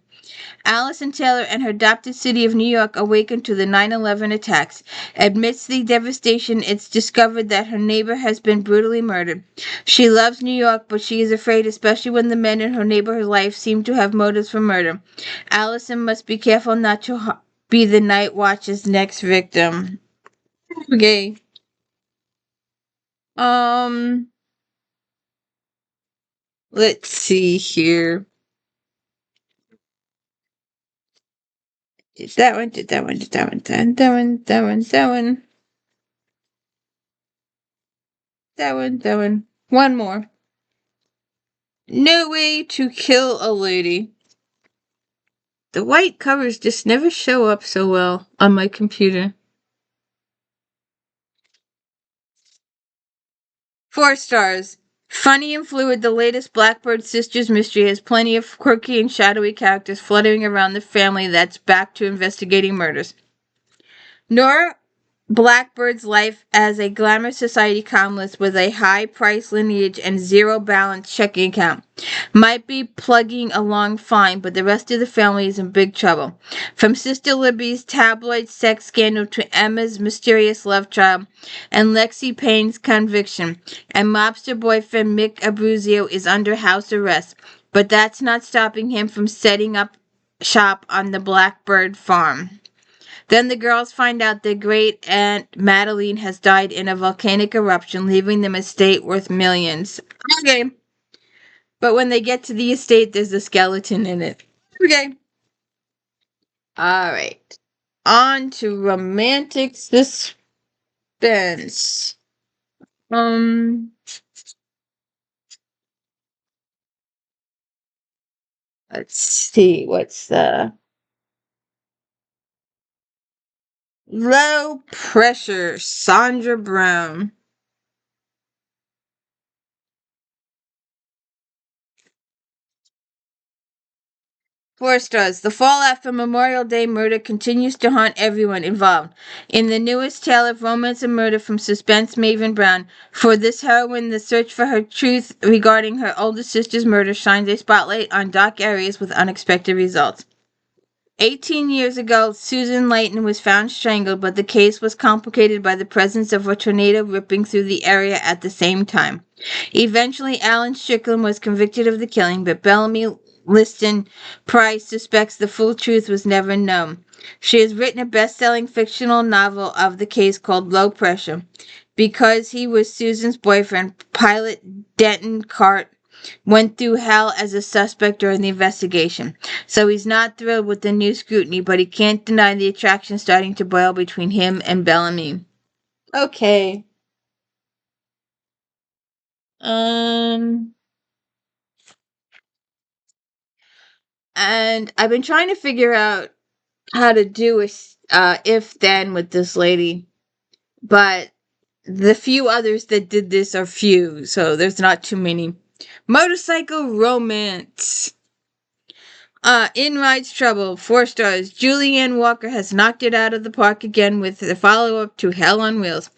Allison Taylor and her adopted city of New York awaken to the 9/11 attacks. Amidst the devastation, it's discovered that her neighbor has been brutally murdered. She loves New York, but she is afraid, especially when the men in her neighborhood life seem to have motives for murder. Allison must be careful not to be the night watch's next victim. Okay. Um, let's see here. Did that one, did that one, did that one, that one, that one, that one, that one, that one. One more. No Way to Kill a Lady. The white covers just never show up so well on my computer. 4 stars. Funny and fluid, the latest Blackbird Sisters mystery has plenty of quirky and shadowy characters fluttering around the family that's back to investigating murders. Nora Blackbird's life as a glamour society columnist with a high price lineage and zero balance checking account might be plugging along fine, but the rest of the family is in big trouble. From Sister Libby's tabloid sex scandal to Emma's mysterious love trial and Lexi Payne's conviction, and mobster boyfriend Mick Abruzio is under house arrest, but that's not stopping him from setting up shop on the Blackbird farm. Then the girls find out their great aunt Madeline has died in a volcanic eruption, leaving them an estate worth millions. Okay. But when they get to the estate, there's a skeleton in it. Okay. Alright. On to romantic suspense. Um, let's see, what's the Low Pressure, Sandra Brown. 4 stars. The fallout from Memorial Day murder continues to haunt everyone involved. In the newest tale of romance and murder from Suspense Maven Brown, for this heroine, the search for her truth regarding her older sister's murder shines a spotlight on dark areas with unexpected results. 18 years ago, Susan Layton was found strangled, but the case was complicated by the presence of a tornado ripping through the area at the same time. Eventually, Alan Strickland was convicted of the killing, but Bellamy Liston Price suspects the full truth was never known. She has written a best-selling fictional novel of the case called Low Pressure. Because he was Susan's boyfriend, pilot Denton Cart went through hell as a suspect during the investigation. So he's not thrilled with the new scrutiny, but he can't deny the attraction starting to boil between him and Bellamy. Okay. And I've been trying to figure out how to do a if then with this lady, but the few others that did this are few, so there's not too many. Motorcycle romance. In Ride's Trouble, 4 stars. Julianne Walker has knocked it out of the park again with the follow-up to Hell on Wheels.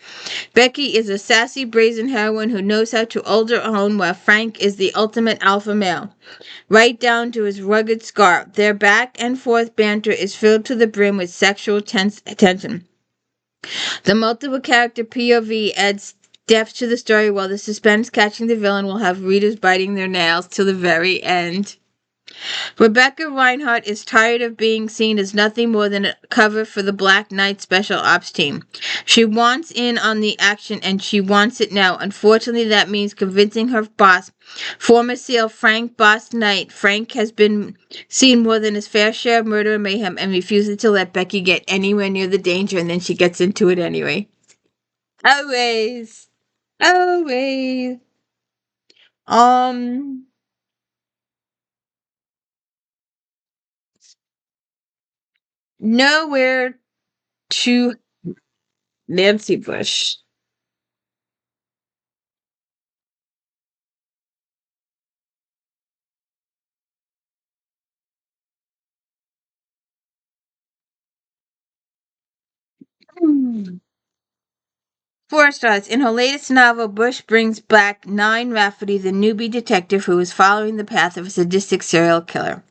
Becky is a sassy, brazen heroine who knows how to hold her own, while Frank is the ultimate alpha male, right down to his rugged scar. Their back and forth banter is filled to the brim with sexual tension. The multiple character POV adds depth to the story, while the suspense catching the villain will have readers biting their nails till the very end. Rebecca Reinhardt is tired of being seen as nothing more than a cover for the Black Knight Special Ops team. She wants in on the action, and she wants it now. Unfortunately, that means convincing her boss, former SEAL Frank Boss Knight. Frank has been seen more than his fair share of murder and mayhem and refuses to let Becky get anywhere near the danger, and then she gets into it anyway. Always. Always. Nowhere to Nancy Bush. Hmm. 4 stars. In her latest novel, Bush brings back Nine Rafferty, the newbie detective who is following the path of a sadistic serial killer.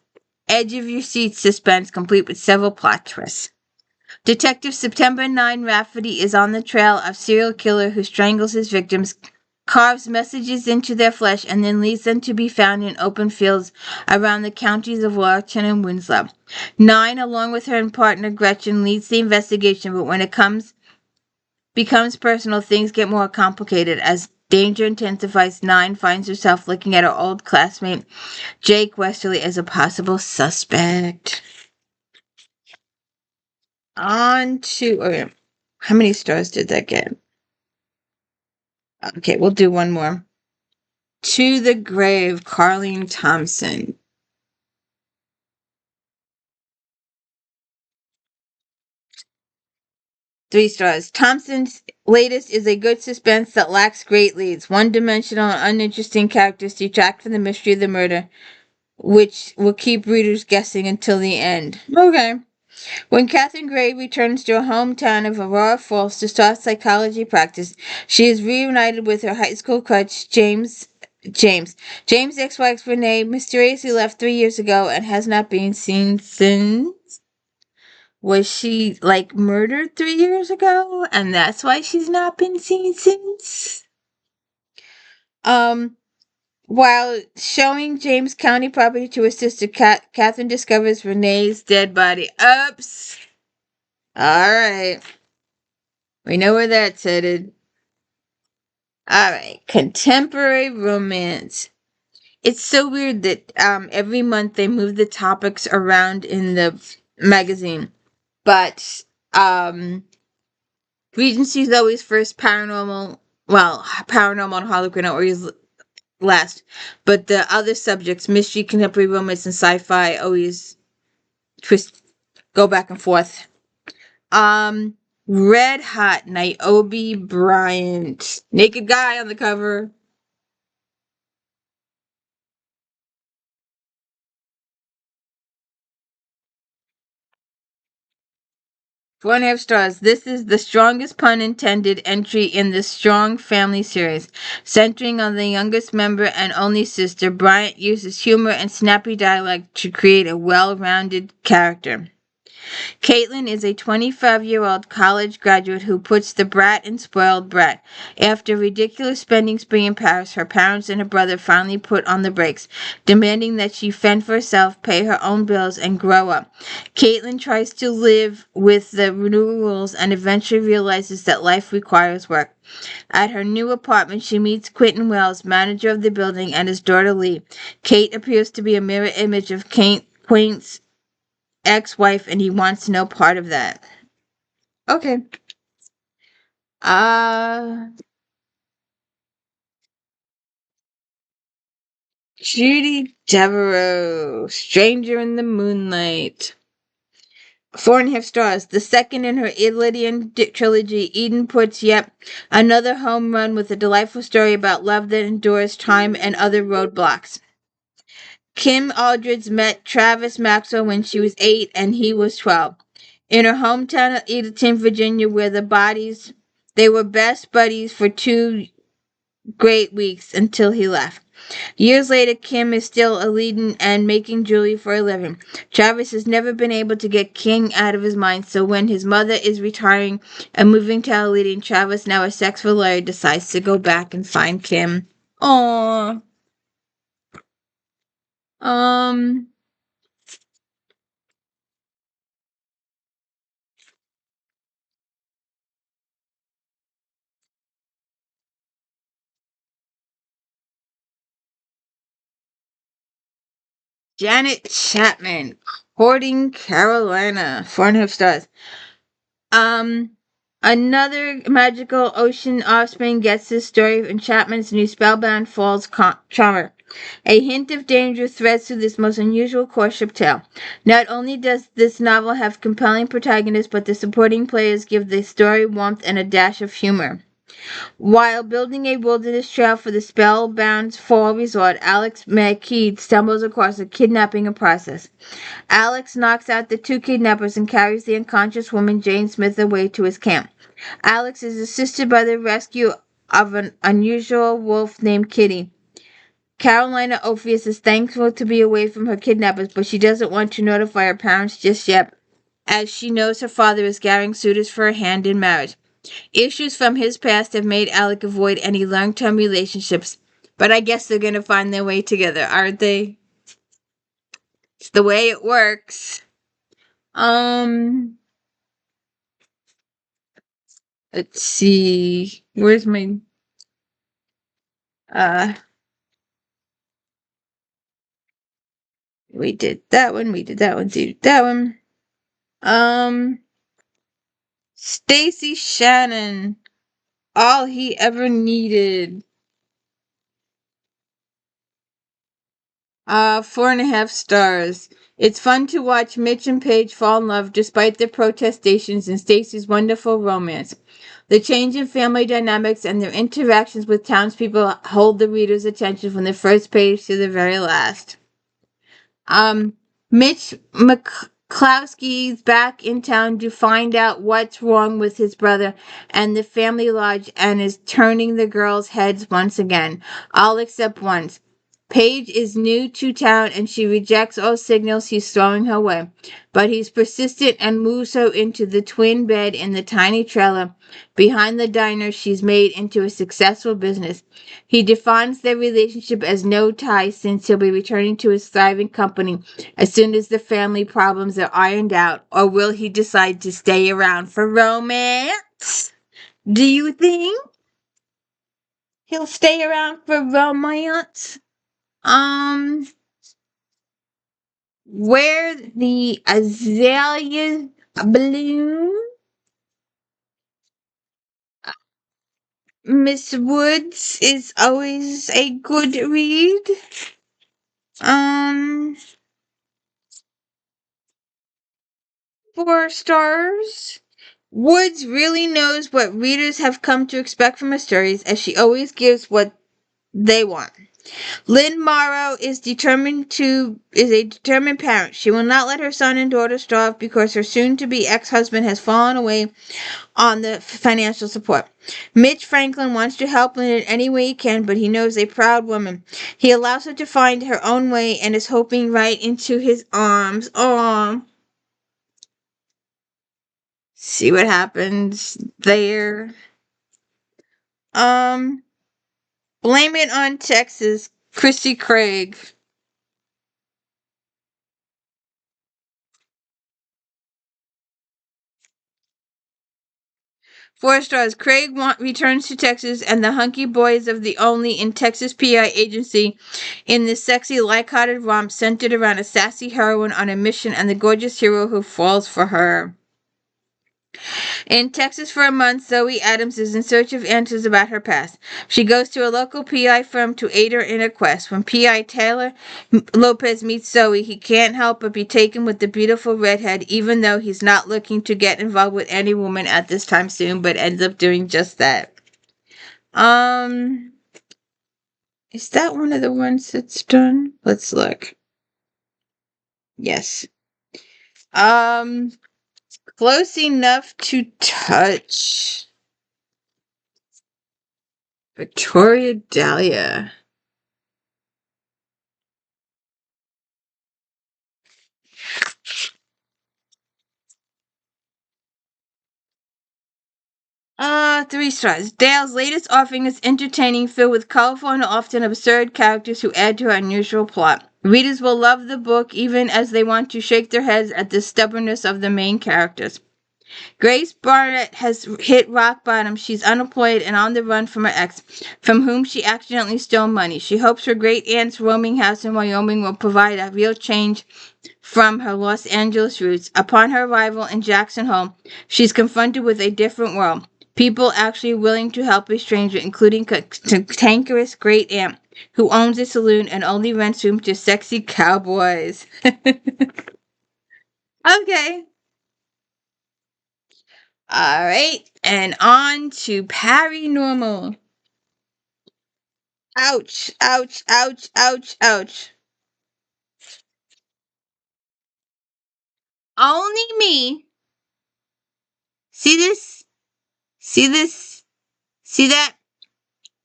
Edge of your seat suspense, complete with several plot twists. Detective September 9 Rafferty is on the trail of serial killer who strangles his victims, carves messages into their flesh, and then leaves them to be found in open fields around the counties of Warrenton and Winslow. 9, along with her partner Gretchen, leads the investigation, but when it becomes personal, things get more complicated. As danger intensifies, 9 finds herself looking at her old classmate Jake Westerly as a possible suspect. On to... Okay, how many stars did that get? Okay, we'll do one more. To the Grave, Carleen Thompson. 3 stars. Thompson's latest is a good suspense that lacks great leads. One-dimensional and uninteresting characters detract from the mystery of the murder, which will keep readers guessing until the end. Okay. When Catherine Gray returns to her hometown of Aurora Falls to start psychology practice, she is reunited with her high school coach, James' ex-wife Renee mysteriously left 3 years ago and has not been seen since. Was she murdered 3 years ago, and that's why she's not been seen since? While showing James County property to her sister, Catherine discovers Renee's dead body. Oops. All right. We know where that's headed. All right. Contemporary romance. It's so weird that every month they move the topics around in the magazine. But Regency's always first, paranormal and Harlequin are always last. But the other subjects, mystery, contemporary romance, and sci-fi, always go back and forth. Red Hot, Niobe Bryant. Naked guy on the cover. 4.5 stars. This is the strongest pun intended entry in the Strong Family series. Centering on the youngest member and only sister, Bryant uses humor and snappy dialogue to create a well-rounded character. Caitlin is a 25-year-old college graduate who puts the brat in spoiled brat. After a ridiculous spending spree in Paris, her parents and her brother finally put on the brakes, demanding that she fend for herself, pay her own bills, and grow up. Caitlin tries to live with the new rules and eventually realizes that life requires work. At her new apartment, she meets Quentin Wells, manager of the building, and his daughter Lee. Kate appears to be a mirror image of Quaint's ex-wife, and he wants no part of that. Okay. Judy Devereaux, Stranger in the Moonlight. 4.5 stars. The second in her Iliadian trilogy, Eden puts yet another home run with a delightful story about love that endures time and other roadblocks. Kim Aldridge met Travis Maxwell when she was 8 and he was 12. In her hometown of Edenton, Virginia, where they were best buddies for 2 great weeks until he left. Years later, Kim is still a leading and making jewelry for a living. Travis has never been able to get King out of his mind, so when his mother is retiring and moving to Aleading, Travis, now a sexual lawyer, decides to go back and find Kim. Aww. Janet Chapman, Courting Carolina, 4.5 stars. Another magical ocean offspring gets this story in Chapman's new Spellbound Falls charmer. A hint of danger threads through this most unusual courtship tale. Not only does this novel have compelling protagonists, but the supporting players give the story warmth and a dash of humor. While building a wilderness trail for the Spellbound Fall Resort, Alex McKeed stumbles across a kidnapping in process. Alex knocks out the 2 kidnappers and carries the unconscious woman Jane Smith away to his camp. Alex is assisted by the rescue of an unusual wolf named Kitty. Carolina Ophius is thankful to be away from her kidnappers, but she doesn't want to notify her parents just yet, as she knows her father is gathering suitors for her hand in marriage. Issues from his past have made Alec avoid any long-term relationships, but I guess they're gonna find their way together, aren't they? It's the way it works. Let's see. Where's my uh we did that one, did that one. Stacy Shannon. All he ever needed. 4.5 stars. It's fun to watch Mitch and Paige fall in love despite their protestations and Stacy's wonderful romance. The change in family dynamics and their interactions with townspeople hold the reader's attention from the first page to the very last. Mitch McCloskey's back in town to find out what's wrong with his brother and the family lodge and is turning the girls' heads once again, all except once. Paige is new to town and she rejects all signals he's throwing her way, but he's persistent and moves her into the twin bed in the tiny trailer behind the diner she's made into a successful business. He defines their relationship as no tie since he'll be returning to his thriving company as soon as the family problems are ironed out, or will he decide to stay around for romance? Do you think he'll stay around for romance? Where the azalea bloom, Miss Woods is always a good read. Um, 4 stars. Woods really knows what readers have come to expect from her stories, as she always gives what they want. Lynn Morrow is a determined parent. She will not let her son and daughter starve because her soon-to-be ex-husband has fallen away on the financial support. Mitch Franklin wants to help Lynn in any way he can, but he knows a proud woman. He allows her to find her own way and is hoping right into his arms. Oh, see what happens there. Um, Blame It on Texas, Christy Craig. 4 stars. Craig returns to Texas, and the hunky boys of the only in Texas PI agency in this sexy, light-hearted romp centered around a sassy heroine on a mission and the gorgeous hero who falls for her. In Texas for a month, Zoe Adams is in search of answers about her past. She goes to a local PI firm to aid her in her quest. When PI Taylor Lopez meets Zoe, he can't help but be taken with the beautiful redhead, even though he's not looking to get involved with any woman at this time soon, but ends up doing just that. Is that one of the ones that's done? Let's look. Yes. Close enough to touch. Victoria Dahlia. Three stars. Dale's latest offering is entertaining, filled with colorful and often absurd characters who add to her unusual plot. Readers will love the book even as they want to shake their heads at the stubbornness of the main characters. Grace Barnett has hit rock bottom. She's unemployed and on the run from her ex, from whom she accidentally stole money. She hopes her great-aunt's roaming house in Wyoming will provide a real change from her Los Angeles roots. Upon her arrival in Jackson Hole, she's confronted with a different world. People actually willing to help a stranger, including cantankerous great-aunt, who owns a saloon and only rents rooms to sexy cowboys. Okay. All right, and on to paranormal. Ouch, ouch, ouch, ouch, ouch. Only me. See this? See this? See that?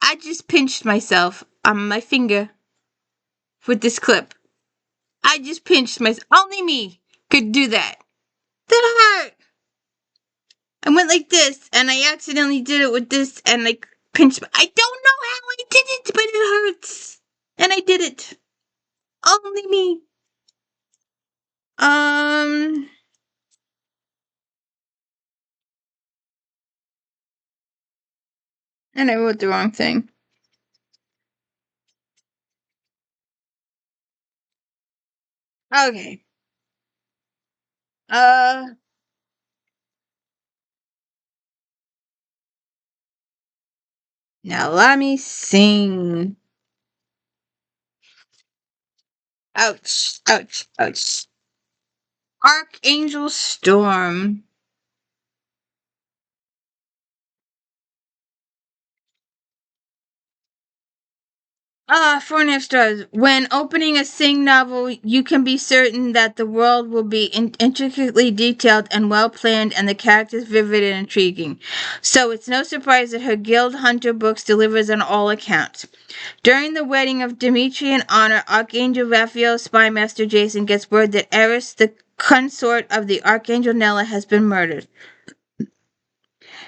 I just pinched myself on my finger. with this clip. I just pinched myself. Only me could do that. That hurt. I went like this, and I accidentally did it with this, and like pinched. I don't know how I did it, but it hurts. And I did it. Only me. And I wrote the wrong thing. Okay. Now let me sing. Ouch, ouch, ouch. Archangel Storm. Ah, 4.5 stars. When opening a Sing novel, you can be certain that the world will be intricately detailed and well planned, and the characters vivid and intriguing. So it's no surprise that her Guild Hunter books delivers on all accounts. During the wedding of Dimitri and Honor, Archangel Raphael's spymaster Jason gets word that Eris, the consort of the Archangel Nella, has been murdered.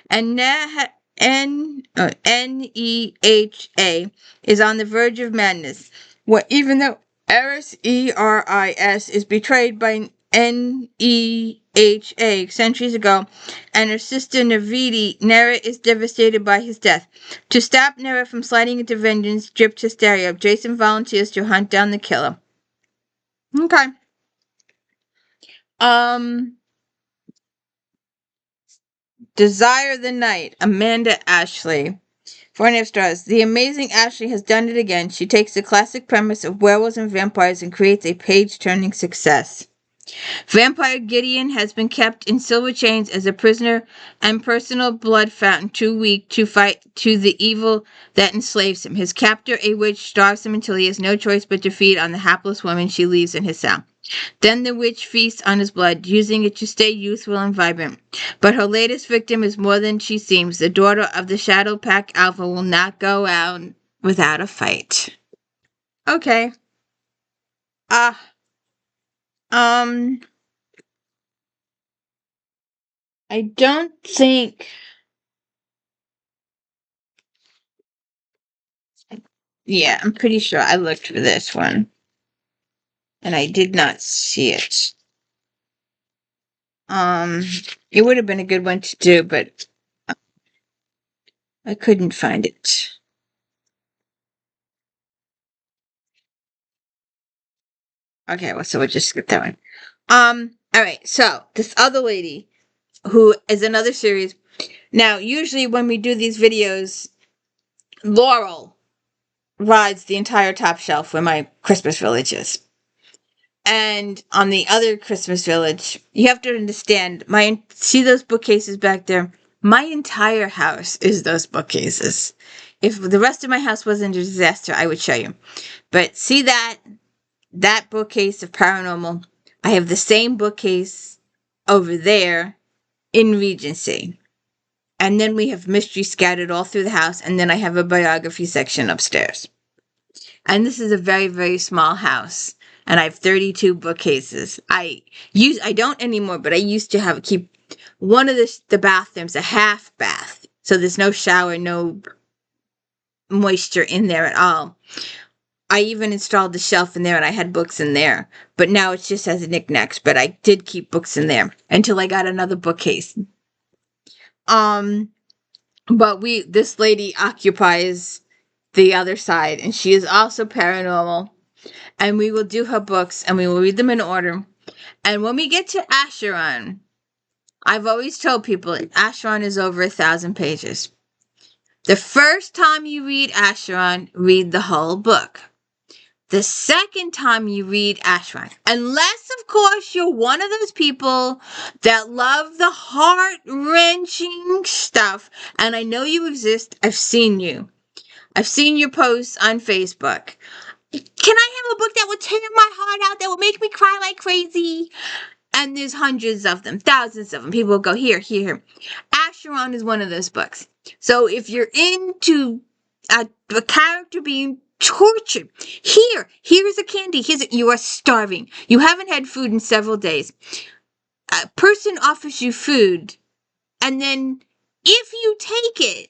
And Neha is on the verge of madness. Even though Eris is betrayed by Neha centuries ago, and her sister Naviti, Nera is devastated by his death. To stop Nera from sliding into vengeance-dripped hysteria, Jason volunteers to hunt down the killer. Okay. Desire the Night, Amanda Ashley. 4.5 stars. The amazing Ashley has done it again. She takes the classic premise of werewolves and vampires and creates a page-turning success. Vampire Gideon has been kept in silver chains as a prisoner and personal blood fountain too weak to fight to the evil that enslaves him. His captor, a witch, starves him until he has no choice but to feed on the hapless woman she leaves in his cell. Then the witch feasts on his blood, using it to stay youthful and vibrant. But her latest victim is more than she seems. The daughter of the Shadow Pack Alpha will not go out without a fight. Okay. I don't think. Yeah, I'm pretty sure I looked for this one. And I did not see it. It would have been a good one to do, but I couldn't find it. Okay, well, so we'll just skip that one. Alright, so this other lady, who is another series. Now, usually when we do these videos, Laurel rides the entire top shelf where my Christmas village is. And on the other Christmas village, you have to understand, see those bookcases back there? My entire house is those bookcases. If the rest of my house wasn't a disaster, I would show you. But see that bookcase of paranormal? I have the same bookcase over there in Regency. And then we have mystery scattered all through the house, and then I have a biography section upstairs. And this is a very, very small house. And I have 32 bookcases. I don't anymore, but I used to keep one of the bathrooms a half bath. So there's no shower, no moisture in there at all. I even installed a shelf in there and I had books in there. But now it's just as knickknacks. But I did keep books in there until I got another bookcase. But this lady occupies the other side, and she is also paranormal. And we will do her books, and we will read them in order. And when we get to Acheron, I've always told people Acheron is over 1,000 pages. The first time you read Acheron, read the whole book. The second time you read Acheron, unless, of course, you're one of those people that love the heart-wrenching stuff, and I know you exist, I've seen you. I've seen your posts on Facebook. Can I have a book that will tear my heart out, that will make me cry like crazy? And there's hundreds of them, thousands of them. People will go, here. Acheron is one of those books. So if you're into a character being tortured. Here's a candy. You are starving. You haven't had food in several days. A person offers you food, and then if you take it,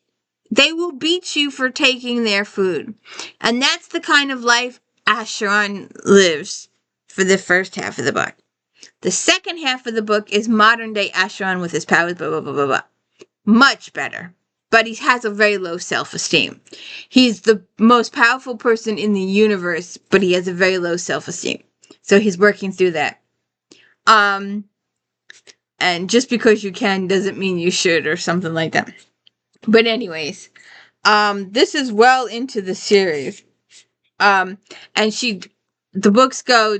they will beat you for taking their food. And that's the kind of life Acheron lives for the first half of the book. The second half of the book is modern day Acheron with his powers, blah, blah, blah, blah, blah. Much better. But he has a very low self-esteem. He's the most powerful person in the universe, but he has a very low self-esteem. So he's working through that. And just because you can doesn't mean you should, or something like that. But anyways, this is well into the series. And the books go,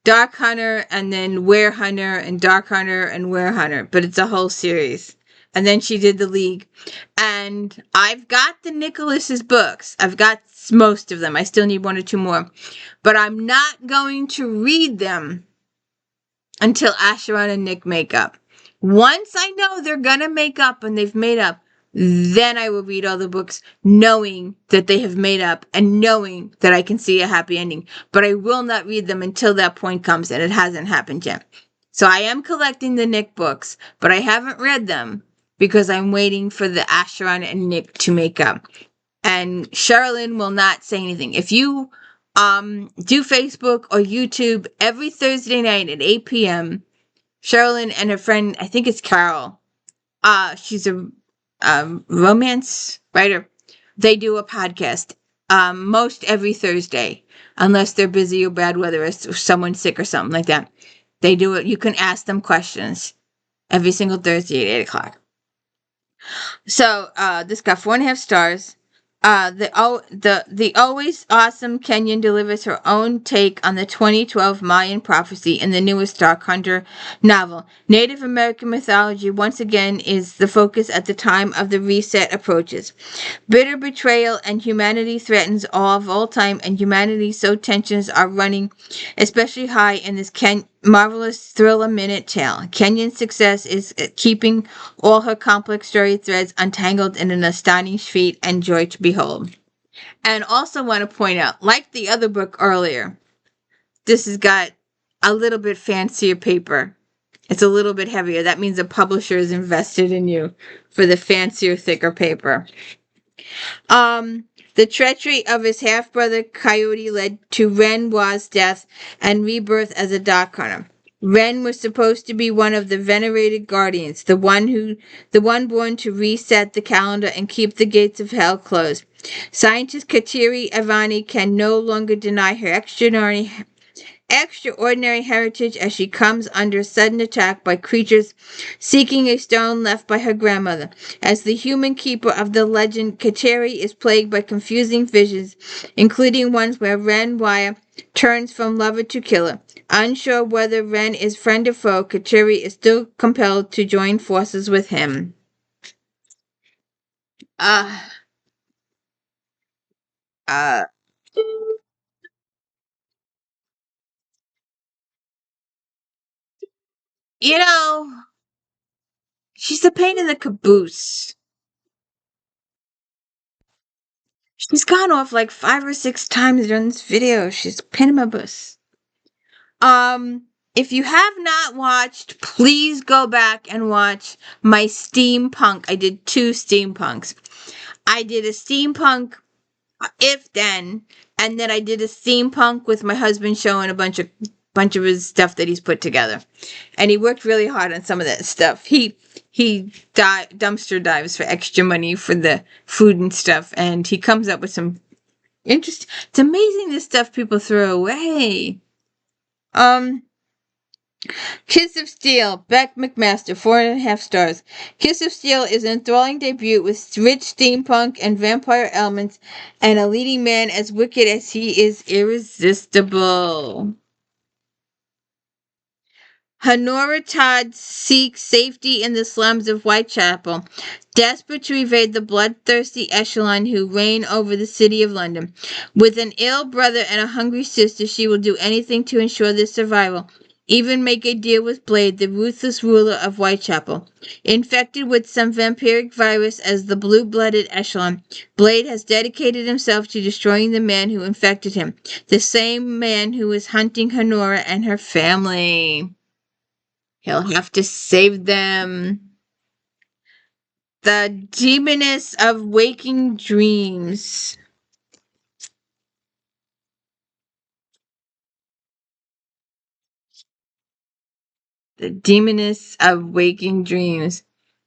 Dark Hunter, and then Were Hunter, and Dark Hunter, and Were Hunter. But it's a whole series. And then she did the League. And I've got the Nicholas's books. I've got most of them. I still need 1 or 2 more. But I'm not going to read them until Acheron and Nick make up. Once I know they're gonna make up and they've made up, then I will read all the books knowing that they have made up and knowing that I can see a happy ending. But I will not read them until that point comes, and it hasn't happened yet. So I am collecting the Nick books, but I haven't read them because I'm waiting for the Acheron and Nick to make up. And Sherilyn will not say anything. If you do Facebook or YouTube every Thursday night at 8 p.m., Sherilyn and her friend, I think it's Carol, she's a romance writer, they do a podcast most every Thursday, unless they're busy or bad weather or someone's sick or something like that. They do it. You can ask them questions every single Thursday at 8 o'clock. So this got 4.5 stars. The always awesome Kenyon delivers her own take on the 2012 Mayan prophecy in the newest Dark Hunter novel. Native American mythology once again is the focus at the time of the reset approaches. Bitter betrayal and humanity threatens all of all time, and humanity so tensions are running especially high in this marvelous thriller-minute tale. Kenyon's success is keeping all her complex story threads untangled in an astonishing feat and joy to behold. And also want to point out, like the other book earlier, this has got a little bit fancier paper. It's a little bit heavier. That means the publisher is invested in you for the fancier, thicker paper. The treachery of his half-brother Coyote led to Ren Wa's death and rebirth as a Dark Hunter. Ren was supposed to be one of the venerated guardians, the one born to reset the calendar and keep the gates of hell closed. Scientist Kateri Avani can no longer deny her extraordinary heritage as she comes under sudden attack by creatures seeking a stone left by her grandmother. As the human keeper of the legend, Kateri is plagued by confusing visions, including ones where Ren Wire turns from lover to killer. Unsure whether Ren is friend or foe, Kateri is still compelled to join forces with him. You know, she's a pain in the caboose. She's gone off like 5 or 6 times during this video. She's a pain in my bus. If you have not watched, please go back and watch my steampunk. I did 2 steampunks. I did a steampunk If Then, and then I did a steampunk with my husband showing a bunch of his stuff that he's put together. And he worked really hard on some of that stuff. He dumpster dives for extra money for the food and stuff, and he comes up with some interesting. It's amazing the stuff people throw away. Kiss of Steel, Beck McMaster, 4.5 stars. Kiss of Steel is an enthralling debut with rich steampunk and vampire elements, and a leading man as wicked as he is irresistible. Honora Todd seeks safety in the slums of Whitechapel, desperate to evade the bloodthirsty echelon who reign over the city of London. With an ill brother and a hungry sister, she will do anything to ensure their survival. even make a deal with Blade, the ruthless ruler of Whitechapel. Infected with some vampiric virus as the blue-blooded Echelon, Blade has dedicated himself to destroying the man who infected him, the same man who is hunting Honora and her family. He'll have to save them. The Demoness of Waking Dreams. The Demoness of Waking Dreams.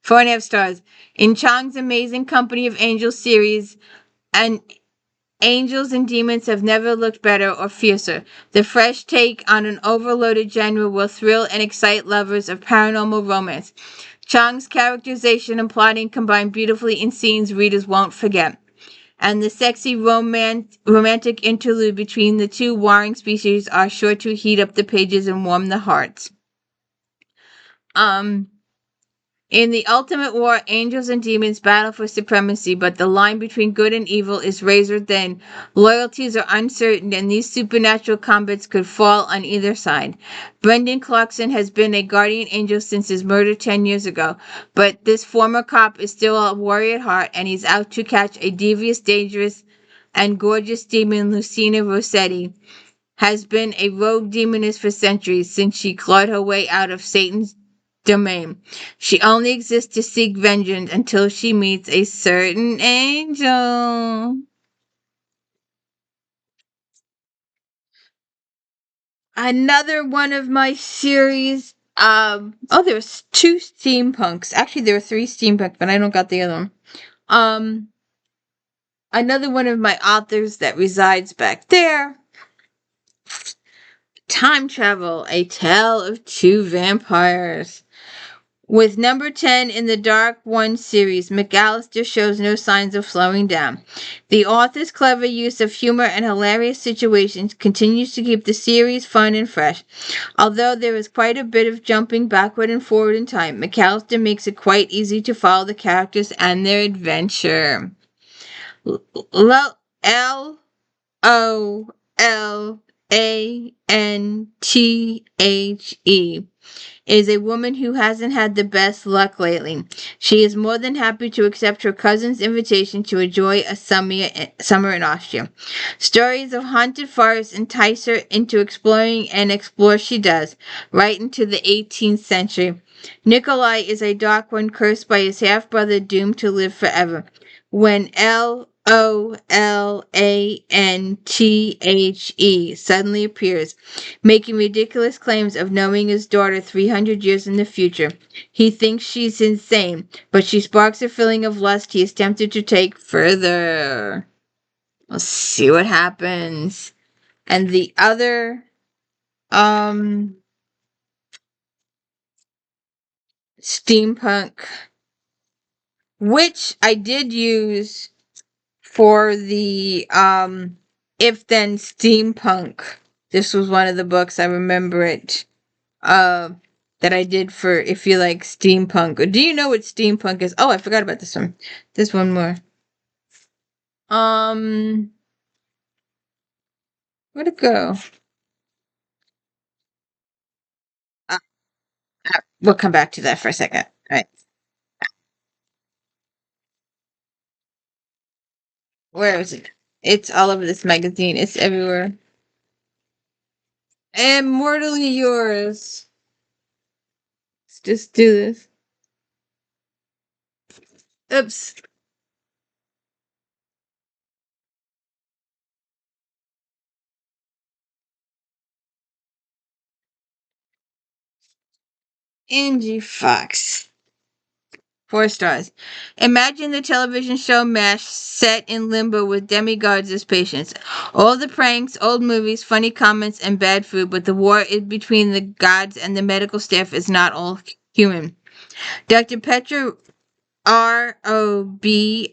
4.5 stars. In Chang's amazing Company of Angels series, and angels and demons have never looked better or fiercer. The fresh take on an overloaded genre will thrill and excite lovers of paranormal romance. Chang's characterization and plotting combine beautifully in scenes readers won't forget. And the sexy romantic interlude between the two warring species are sure to heat up the pages and warm the hearts. In the ultimate war, angels and demons battle for supremacy, but the line between good and evil is razor thin. Loyalties are uncertain, and these supernatural combats could fall on either side. Brendan Clarkson has been a guardian angel since his murder 10 years ago, but this former cop is still a warrior at heart, and he's out to catch a devious, dangerous, and gorgeous demon. Lucina Rossetti has been a rogue demoness for centuries since she clawed her way out of Satan's domain. She only exists to seek vengeance until she meets a certain angel. Another one of my series. There's two steampunks. Actually, there were three steampunk, but I don't got the other one. Another one of my authors that resides back there. Time Travel: A Tale of Two Vampires. With number 10 in the Dark One series, McAllister shows no signs of slowing down. The author's clever use of humor and hilarious situations continues to keep the series fun and fresh. Although there is quite a bit of jumping backward and forward in time, McAllister makes it quite easy to follow the characters and their adventure. LOLANTHE is a woman who hasn't had the best luck lately. She is more than happy to accept her cousin's invitation to enjoy a summer in Austria. Stories of haunted forests entice her into exploring, and explore she does, right into the 18th century. Nikolai is a dark one cursed by his half-brother doomed to live forever. When LOLANTHE suddenly appears, making ridiculous claims of knowing his daughter 300 years in the future. He thinks she's insane, but she sparks a feeling of lust he is tempted to take further. We'll see what happens. And the other steampunk, which I did use for the If Then Steampunk. This was one of the books, I remember it, that I did for if you like steampunk. Or do you know what steampunk is? Oh, I forgot about this one. There's one more. Where'd it go? We'll come back to that for a second. All right. Where is it? It's all over this magazine. It's everywhere. Immortally yours. Let's just do this. Oops. Angie Fox. 4 stars. Imagine the television show MASH set in limbo with demigods as patients. All the pranks, old movies, funny comments, and bad food, but the war between the gods and the medical staff is not all human. Dr. Petra Robicchaud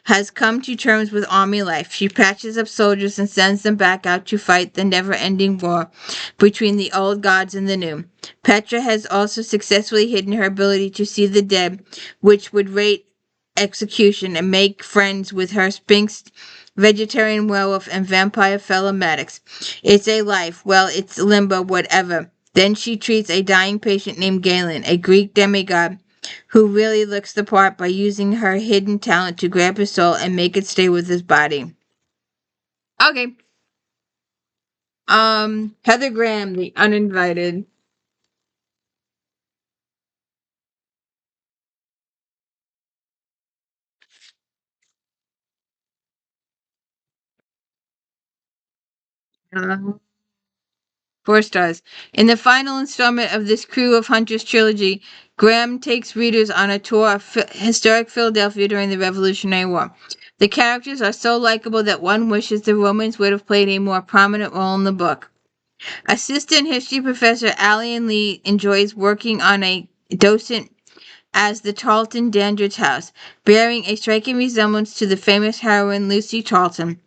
has come to terms with army life. She patches up soldiers and sends them back out to fight the never-ending war between the old gods and the new. Petra has also successfully hidden her ability to see the dead, which would rate execution, and make friends with her Sphinx vegetarian werewolf, and vampire fellow medics. It's a life. Well, it's limbo, whatever. Then she treats a dying patient named Galen, a Greek demigod, who really looks the part by using her hidden talent to grab his soul and make it stay with his body. Okay. Heather Graham, The Uninvited. Uh, 4 stars. In the final installment of this Crew of Hunters trilogy, Graham takes readers on a tour of historic Philadelphia during the Revolutionary War. The characters are so likable that one wishes the Romans would have played a more prominent role in the book. Assistant history professor Allian Lee enjoys working on a docent as the Tarleton Dandridge House, bearing a striking resemblance to the famous heroine Lucy Tarleton.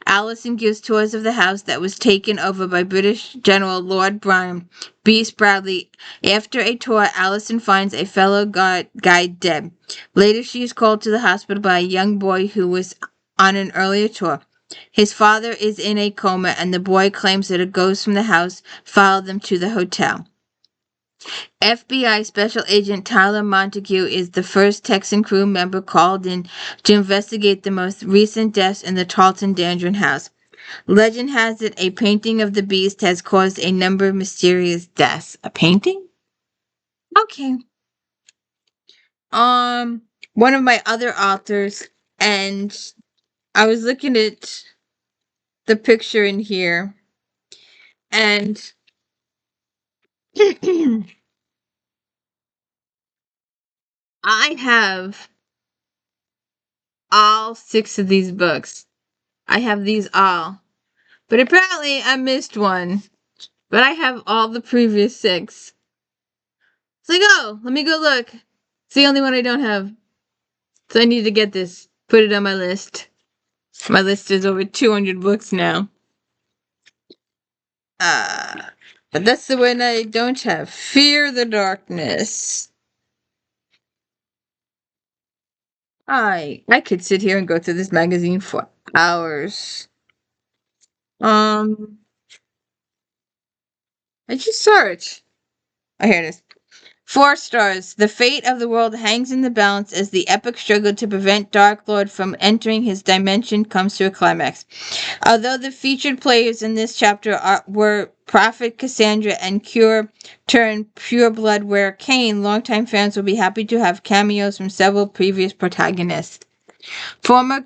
Allison gives tours of the house that was taken over by British General Lord Bryan B. Bradley. After a tour, Allison finds a fellow guide dead. Later, she is called to the hospital by a young boy who was on an earlier tour. His father is in a coma, and the boy claims that a ghost from the house followed them to the hotel. FBI Special Agent Tyler Montague is the first Texan crew member called in to investigate the most recent deaths in the Tarleton Dandridge house. Legend has it a painting of the beast has caused a number of mysterious deaths. A painting? Okay. One of my other authors, and I was looking at the picture in here, and I have all 6 of these books. I have these all. But apparently I missed one. But I have all the previous 6. It's like, oh, let me go look. It's the only one I don't have. So I need to get this. Put it on my list. My list is over 200 books now. But that's the one I don't have. Fear the Darkness. I could sit here and go through this magazine for hours. I just saw it. Oh, here it is. 4 stars. The fate of the world hangs in the balance as the epic struggle to prevent Dark Lord from entering his dimension comes to a climax. Although the featured players in this chapter were Prophet Cassandra and Cure turned Pureblood Ware Cain, longtime fans will be happy to have cameos from several previous protagonists. Former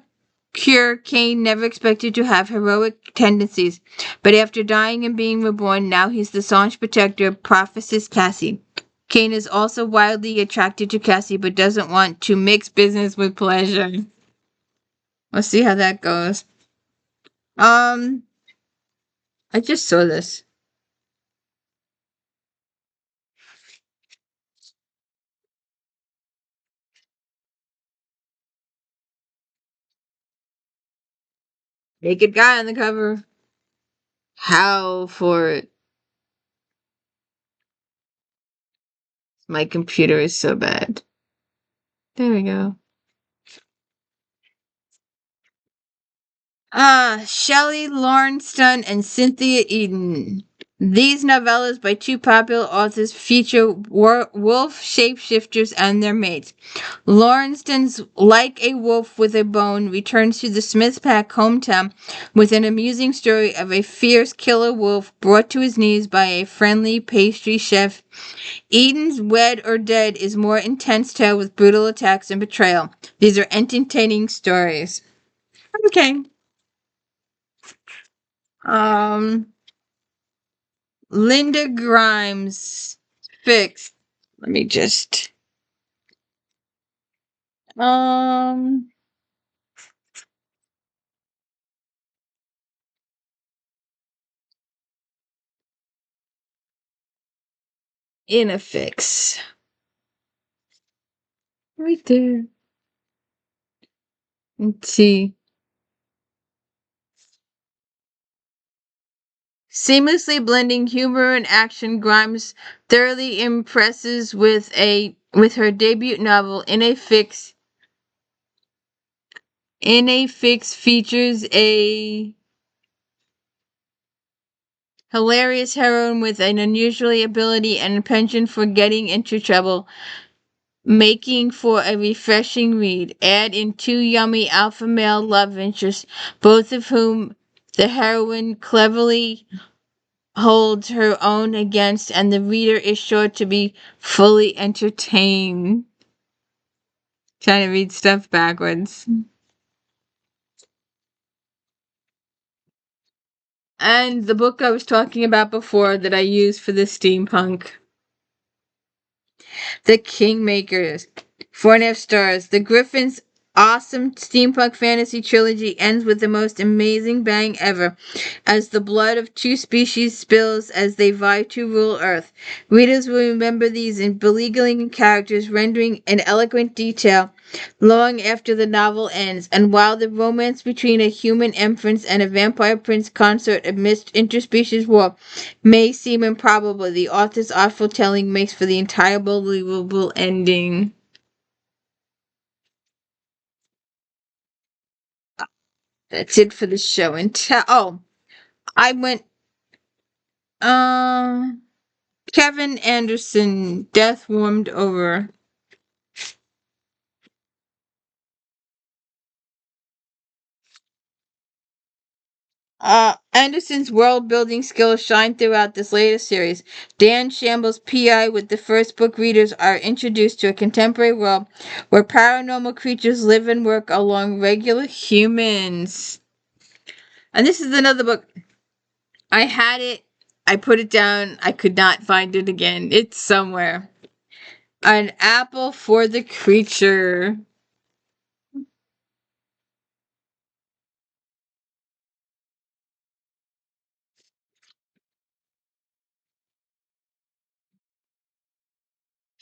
Cure Cain never expected to have heroic tendencies, but after dying and being reborn, now he's the staunch protector of Prophetess Cassie. Cain is also wildly attracted to Cassie, but doesn't want to mix business with pleasure. Let's see how that goes. I just saw this. Naked guy on the cover. How for it? My computer is so bad. There we go. Shelley Lawrenston and Cynthia Eden. These novellas by 2 popular authors feature wolf shapeshifters and their mates. Lawrenston's Like a Wolf with a Bone returns to the Smith Pack hometown with an amusing story of a fierce killer wolf brought to his knees by a friendly pastry chef. Eden's Wed or Dead is more intense tale with brutal attacks and betrayal. These are entertaining stories. Okay. Linda Grimes fixed. Let me just um in a fix. Right there. Let's see. Seamlessly blending humor and action, Grimes thoroughly impresses with her debut novel In a Fix. In a Fix features a hilarious heroine with an unusual ability and a penchant for getting into trouble, making for a refreshing read. Add in two yummy alpha male love interests, both of whom the heroine cleverly holds her own against, and the reader is sure to be fully entertained. Trying to read stuff backwards. And the book I was talking about before that I used for the steampunk, The Kingmakers. 4.5 stars. The Griffin's awesome steampunk fantasy trilogy ends with the most amazing bang ever, as the blood of two species spills as they vie to rule Earth. Readers will remember these beleaguering characters rendering an eloquent detail long after the novel ends, and while the romance between a human empress and a vampire prince consort amidst interspecies war may seem improbable, the author's artful telling makes for the entire believable ending. That's it for the show and tell. Oh, I went. Um, Kevin Anderson, Death Warmed Over. Anderson's world building skills shine throughout this latest series. Dan Shamble's PI with the first book readers are introduced to a contemporary world where paranormal creatures live and work along regular humans. And this is another book. I had it, I put it down, I could not find it again. It's somewhere. An Apple for the Creature.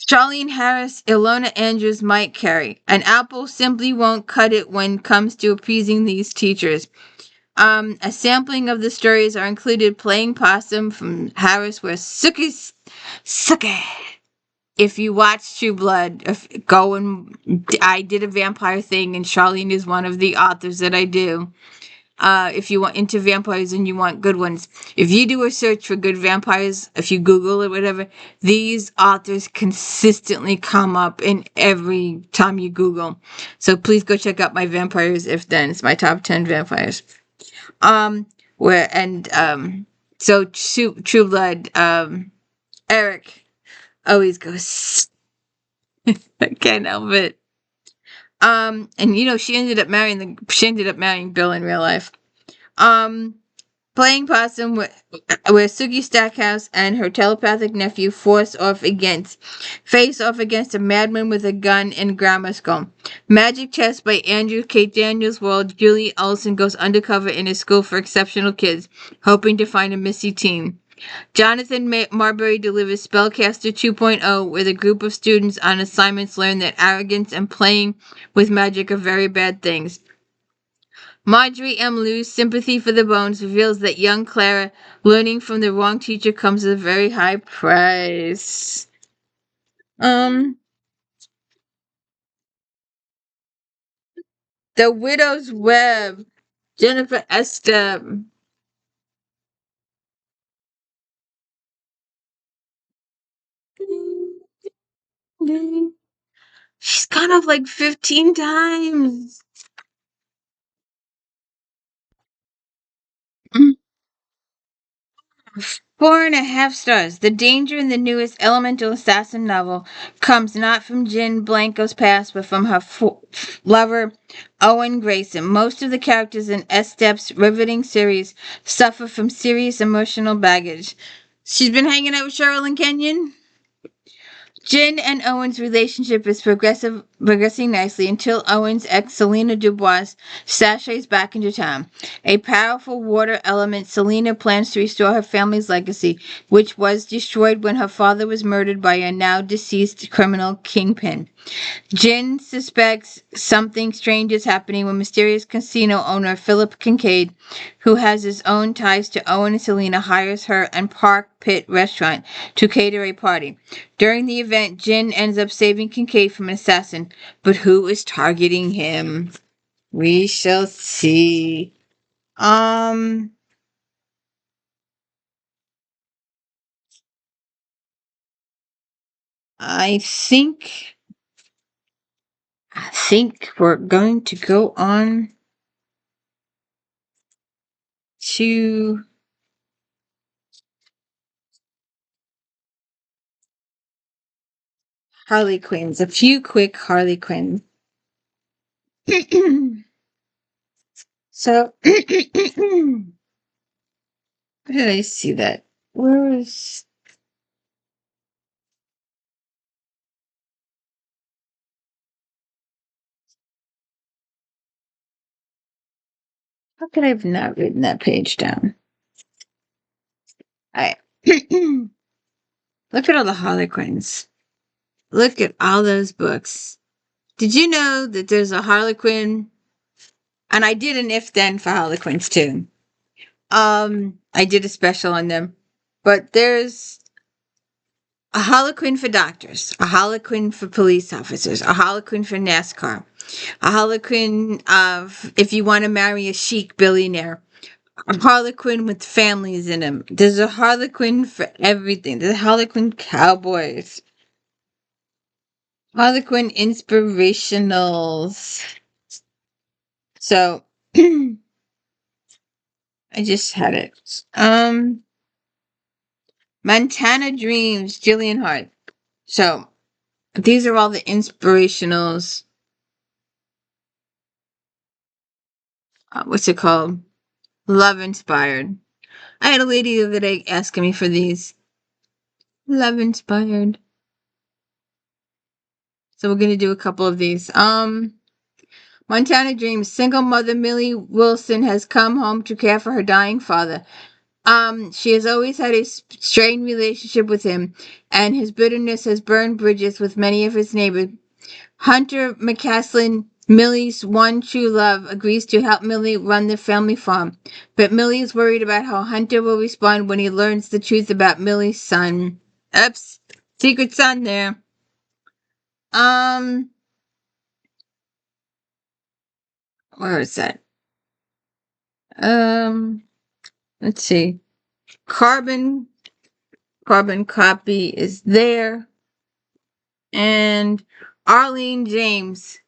Charlene Harris, Ilona Andrews, Mike Carey. An apple simply won't cut it when it comes to appeasing these teachers. A sampling of the stories are included. Playing Possum from Harris, where Suki. If you watch True Blood, go and I did a vampire thing, and Charlene is one of the authors that I do. If you want into vampires and you want good ones, if you do a search for good vampires, if you Google it, whatever, these authors consistently come up in every time you Google. So please go check out my vampires. If then it's my top 10 vampires. Where and so True Blood. Eric always goes. I can't help it. And she ended up marrying Bill in real life. Um, Playing Possum, where Suki Stackhouse and her telepathic nephew face off against a madman with a gun in grammar school. Magic Chess by Andrew Kate Daniels, while Julie Olson goes undercover in a school for exceptional kids, hoping to find a missing teen. Jonathan Marbury delivers Spellcaster 2.0, where the group of students on assignments learn that arrogance and playing with magic are very bad things. Marjorie M. Liu's Sympathy for the Bones reveals that young Clara learning from the wrong teacher comes at a very high price. The Widow's Web, Jennifer Estep. She's gone up like 15 times. 4.5 stars. The danger in the newest Elemental Assassin novel comes not from Jen Blanco's past, but from her lover, Owen Grayson. Most of the characters in Estep's riveting series suffer from serious emotional baggage. She's been hanging out with Sherilyn Kenyon. Jen and Owen's relationship is progressing nicely until Owen's ex, Selena Dubois, sashays back into town. A powerful water element, Selena plans to restore her family's legacy, which was destroyed when her father was murdered by a now deceased criminal kingpin. Jen suspects something strange is happening when mysterious casino owner Philip Kincaid, who has his own ties to Owen and Selena, hires her and Park Pit Restaurant to cater a party. During the event, Jen ends up saving Kincaid from an assassin, but who is targeting him? We shall see. Um, I think we're going to go on to Harley Quinns. A few quick Harley Quinn. So, where did I see that? Where was? How could I have not written that page down? I look at all the Harlequins. Look at all those books. Did you know that there's a Harlequin? And I did an if then for Harlequins too. I did a special on them. But there's a Harlequin for doctors, a Harlequin for police officers, a Harlequin for NASCAR, a Harlequin of if you want to marry a chic billionaire, a Harlequin with families in them. There's a Harlequin for everything. There's a Harlequin cowboys, Harlequin inspirationals. So I just had it. Montana Dreams, Jillian Hart. So these are all the inspirationals. What's it called? Love inspired. I had a lady the other day asking me for these. Love inspired. So we're gonna do a couple of these. Montana Dreams. Single mother Millie Wilson has come home to care for her dying father. She has always had a strained relationship with him, and his bitterness has burned bridges with many of his neighbors. Hunter McCaslin, Millie's one true love, agrees to help Millie run the family farm, but Millie is worried about how Hunter will respond when he learns the truth about Millie's son. Oops, secret son there. Um, where is that? Let's see. Carbon copy is there. And Arlene James.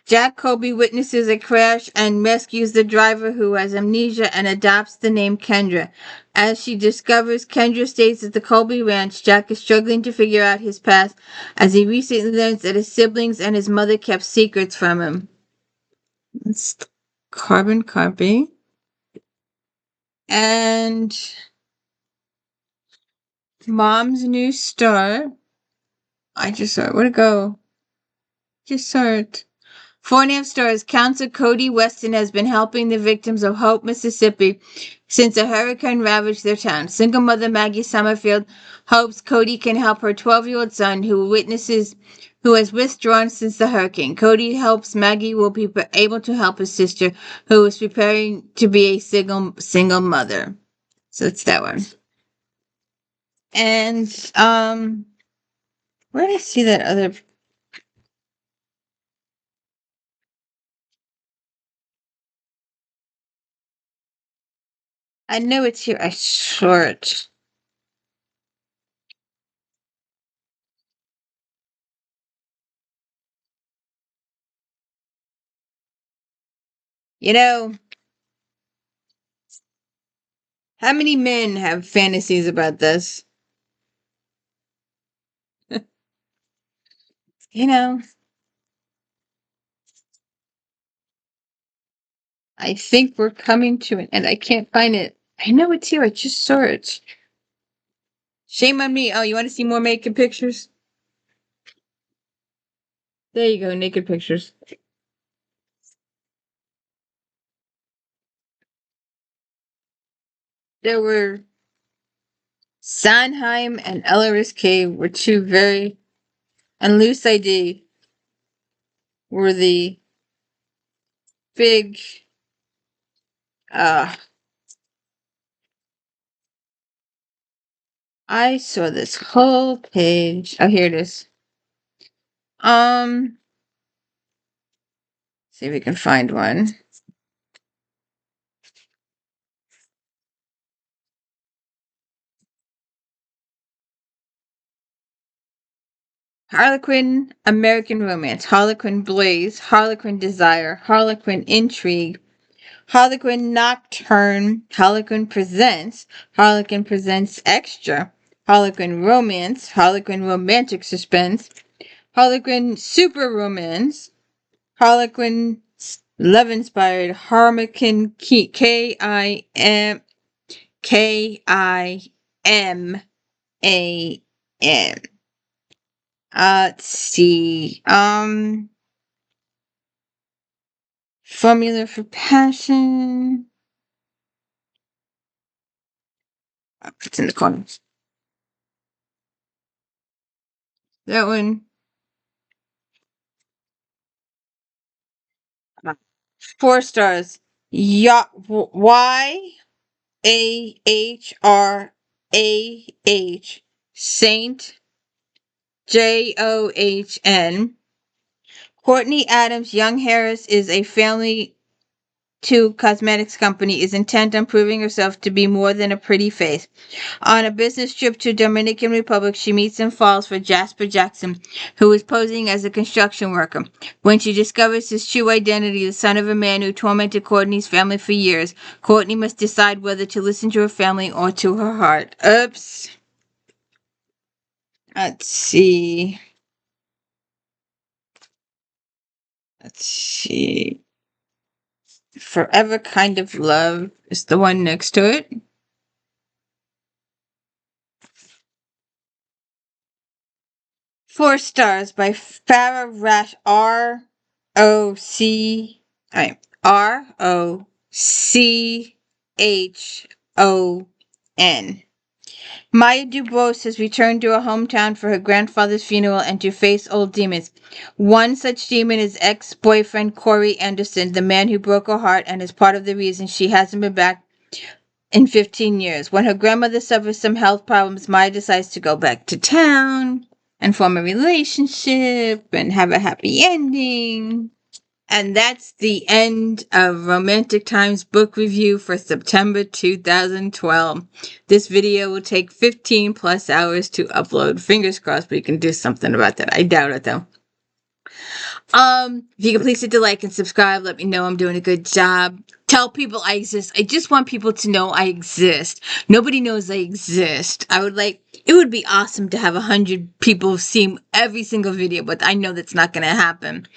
Jack Colby witnesses a crash and rescues the driver who has amnesia and adopts the name Kendra. As she discovers Kendra stays at the Colby Ranch, Jack is struggling to figure out his past as he recently learns that his siblings and his mother kept secrets from him. It's carbon copy. And Mom's New Star. I just saw it. Where'd it go? Just saw it. 4.5 stars. Council Cody Weston has been helping the victims of Hope, Mississippi since a hurricane ravaged their town. Single mother Maggie Summerfield hopes Cody can help her 12-year-old son who has withdrawn since the hurricane. Cody hopes Maggie will be able to help his sister who is preparing to be a single mother. So it's that one. And where did I see that other? I know it's here. I saw it. You know, how many men have fantasies about this? You know, I think we're coming to an end. I can't find it. I know it's here. I just saw it. Shame on me. Oh, you want to see more naked pictures? There you go, naked pictures. There were Sondheim and Elleris Cave were two very, and Loose ID were the big, uh, I saw this whole page. Oh, here it is. See if we can find one. Harlequin American Romance, Harlequin Blaze, Harlequin Desire, Harlequin Intrigue, Harlequin Nocturne, Harlequin Presents Extra, Harlequin Romance, Harlequin Romantic Suspense, Harlequin Super Romance, Harlequin Love Inspired, Harlequin Kiman. Let's see. Formula for Passion. It's in the corner. That one. 4 stars. YAHRAH. Saint JOHN. Courtney Adams Young Harris is a family to cosmetics company is intent on proving herself to be more than a pretty face. On a business trip to Dominican Republic, she meets and falls for Jasper Jackson, who is posing as a construction worker. When she discovers his true identity, the son of a man who tormented Courtney's family for years, Courtney must decide whether to listen to her family or to her heart. Oops. Let's see. Forever Kind of Love is the one next to it. 4 stars by Farah Rash ROCHON. Maya Dubose has returned to her hometown for her grandfather's funeral and to face old demons. One such demon is ex-boyfriend Corey Anderson, the man who broke her heart and is part of the reason she hasn't been back in 15 years. When her grandmother suffers some health problems, Maya decides to go back to town and form a relationship and have a happy ending. And that's the end of Romantic Times book review for September 2012. This video will take 15 plus hours to upload. Fingers crossed we can do something about that. I doubt it though. If you can please hit the like and subscribe, let me know I'm doing a good job. Tell people I exist. I just want people to know I exist. Nobody knows I exist. It would be awesome to have 100 people see every single video, but I know that's not going to happen.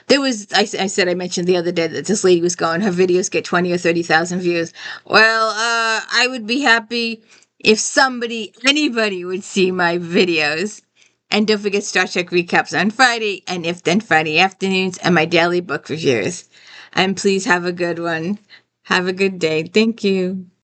I mentioned the other day that this lady was going, her videos get 20 or 30,000 views. Well, I would be happy if anybody would see my videos. And don't forget Star Trek recaps on Friday, and If Then Friday afternoons, and my daily book reviews. And please have a good one. Have a good day. Thank you.